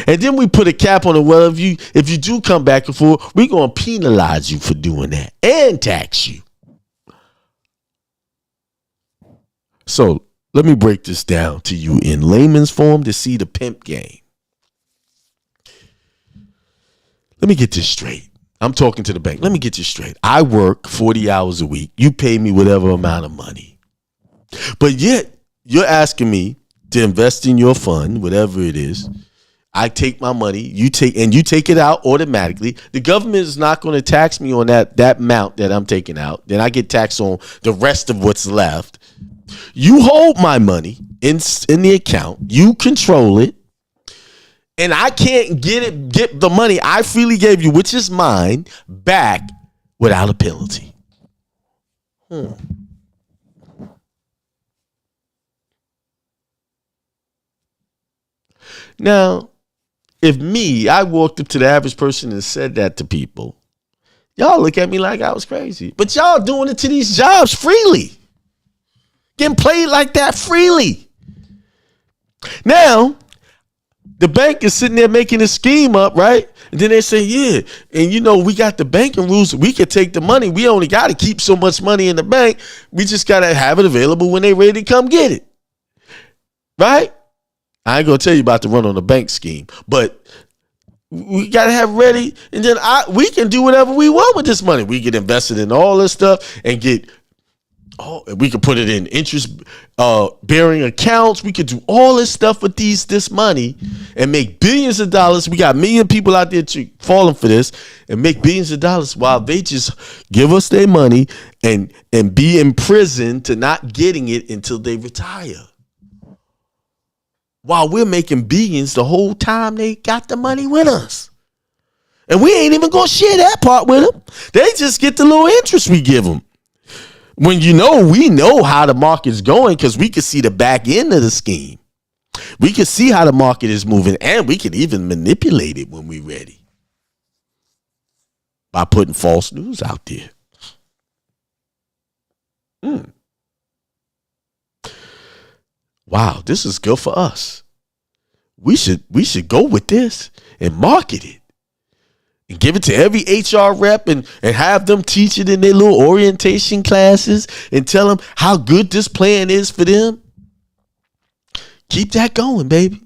And then we put a cap on it. Well, if you do come back and forth, we're going to penalize you for doing that and tax you. So let me break this down to you in layman's form to see the pimp game. Let me get this straight. I'm talking to the bank. Let me get this straight. I work 40 hours a week. You pay me whatever amount of money. But yet you're asking me to invest in your fund, whatever it is. I take my money, you take it out automatically. The government is not going to tax me on that amount that I'm taking out. Then I get taxed on the rest of what's left. You hold my money in the account. You control it. And I can't get the money I freely gave you, which is mine, back without a penalty. Now, if I walked up to the average person and said that to people, y'all look at me like I was crazy. But y'all doing it to these jobs freely. Getting paid like that freely. Now, The bank is sitting there making a scheme up, right? And then they say, yeah, and we got the banking rules. We could take the money. We only got to keep so much money in the bank. We just got to have it available when they ready to come get it. Right? I ain't going to tell you about the run on the bank scheme, but we got to have ready. And then we can do whatever we want with this money. We can invest it in all this stuff and we could put it in interest bearing accounts. We could do all this stuff with this money and make billions of dollars. We got million people out there falling for this and make billions of dollars while they just give us their money and be in prison to not getting it until they retire. While we're making billions the whole time they got the money with us. And we ain't even going to share that part with them. They just get the little interest we give them. When we know how the market's going because we can see the back end of the scheme. We can see how the market is moving and we can even manipulate it when we're ready by putting false news out there. Wow, this is good for us. We should go with this and market it. And give it to every HR rep and have them teach it in their little orientation classes and tell them how good this plan is for them. Keep that going, baby.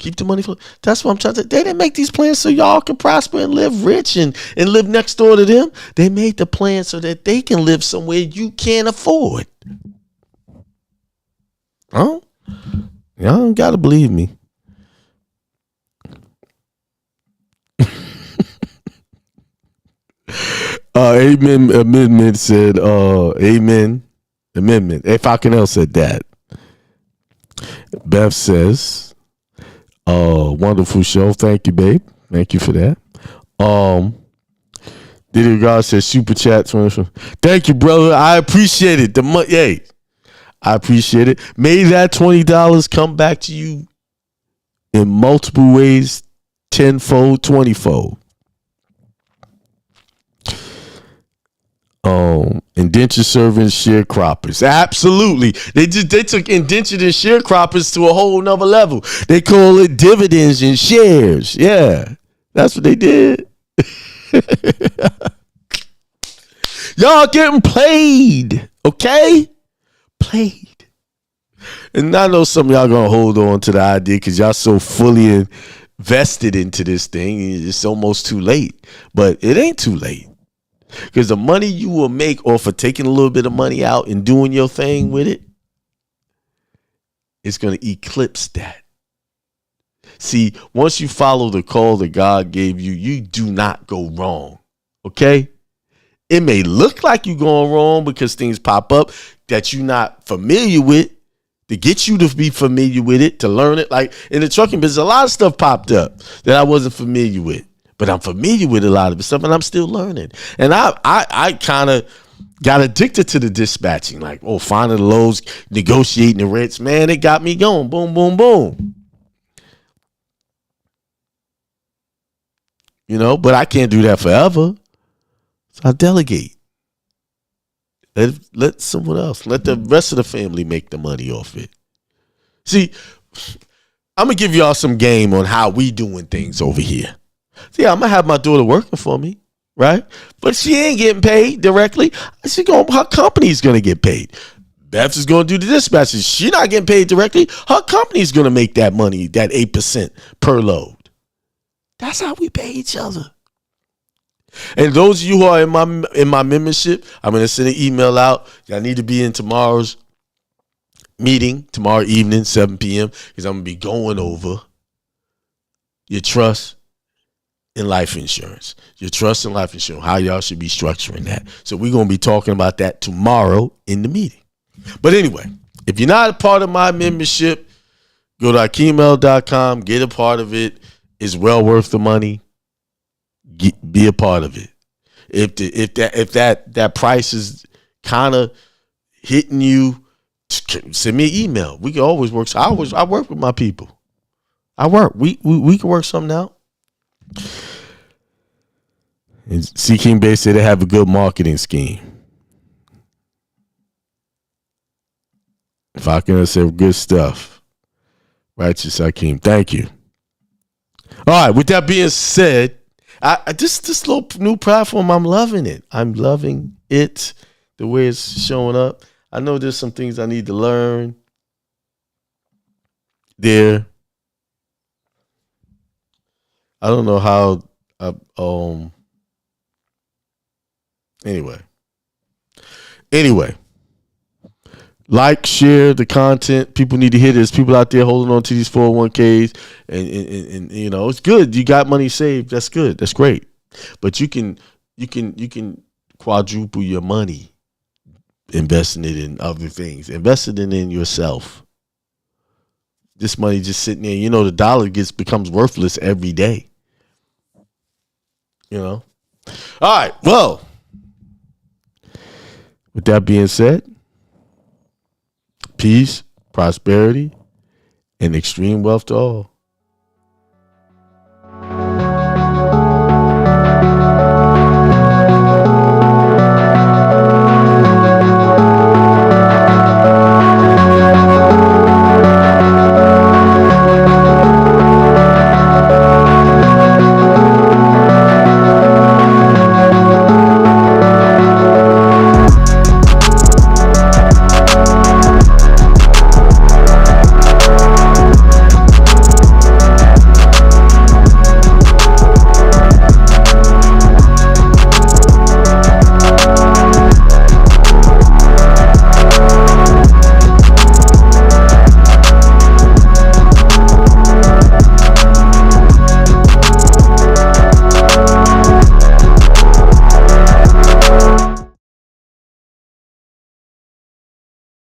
Keep the money flowing. That's what I'm trying to. They didn't make these plans so y'all can prosper and live rich and live next door to them. They made the plan so that they can live somewhere you can't afford. Huh? Y'all don't gotta believe me. Amen Amendment said, Amen Amendment. Hey, Falconell said that. Beth says, wonderful show. Thank you, babe. Thank you for that. Diddy God says super chat. Thank you, brother. I appreciate it. Hey, I appreciate it. May that $20 come back to you in multiple ways, 10-fold, 20-fold. Indentured servants, sharecroppers. Absolutely. They took indentured and sharecroppers to a whole nother level. They call it dividends and shares. Yeah. That's what they did. Y'all getting played. Okay? Played. And I know some of y'all gonna hold on to the idea because y'all so fully invested into this thing. It's almost too late. But it ain't too late. Because the money you will make off of taking a little bit of money out and doing your thing with it, it's going to eclipse that. See, once you follow the call that God gave you, you do not go wrong. Okay? It may look like you're going wrong because things pop up that you're not familiar with, to get you to be familiar with it, to learn it. Like in the trucking business, a lot of stuff popped up that I wasn't familiar with. But I'm familiar with a lot of the stuff and I'm still learning. And I kind of got addicted to the dispatching. Like, finding the lows, negotiating the rates. Man, it got me going. Boom, boom, boom. But I can't do that forever. So I delegate. Let someone else, let the rest of the family make the money off it. See, I'm going to give y'all some game on how we doing things over here. See, I'm going to have my daughter working for me, right? But she ain't getting paid directly. Her company's going to get paid. Beth is going to do the dispatches. She's not getting paid directly. Her company's going to make that money, that 8% per load. That's how we pay each other. And those of you who are in my membership, I'm going to send an email out. I need to be in tomorrow's meeting, tomorrow evening, 7 p.m., because I'm going to be going over your trust in life insurance, your trust in life insurance, how y'all should be structuring that. So we're going to be talking about that tomorrow in the meeting. But anyway, if you're not a part of my membership, go to akimel.com, get a part of it. It's well worth the money. Be a part of it. If that price is kind of hitting you, send me an email. We can always work. I work with my people. We can work something out. And C. King Bay said they have a good marketing scheme. If I can say good stuff, Righteous Hakeem, thank you. All right. With that being said, this little new platform, I'm loving it. I'm loving it. The way it's showing up. I know there's some things I need to learn there. I don't know how. Anyway, like, share the content. People need to hear this. People out there holding on to these 401ks, and you know, it's good. You got money saved. That's good. That's great. But you can quadruple your money investing it in other things. Investing it in yourself. This money just sitting there. You know, the dollar becomes worthless every day. You know. All right. Well, with that being said, peace, prosperity, and extreme wealth to all.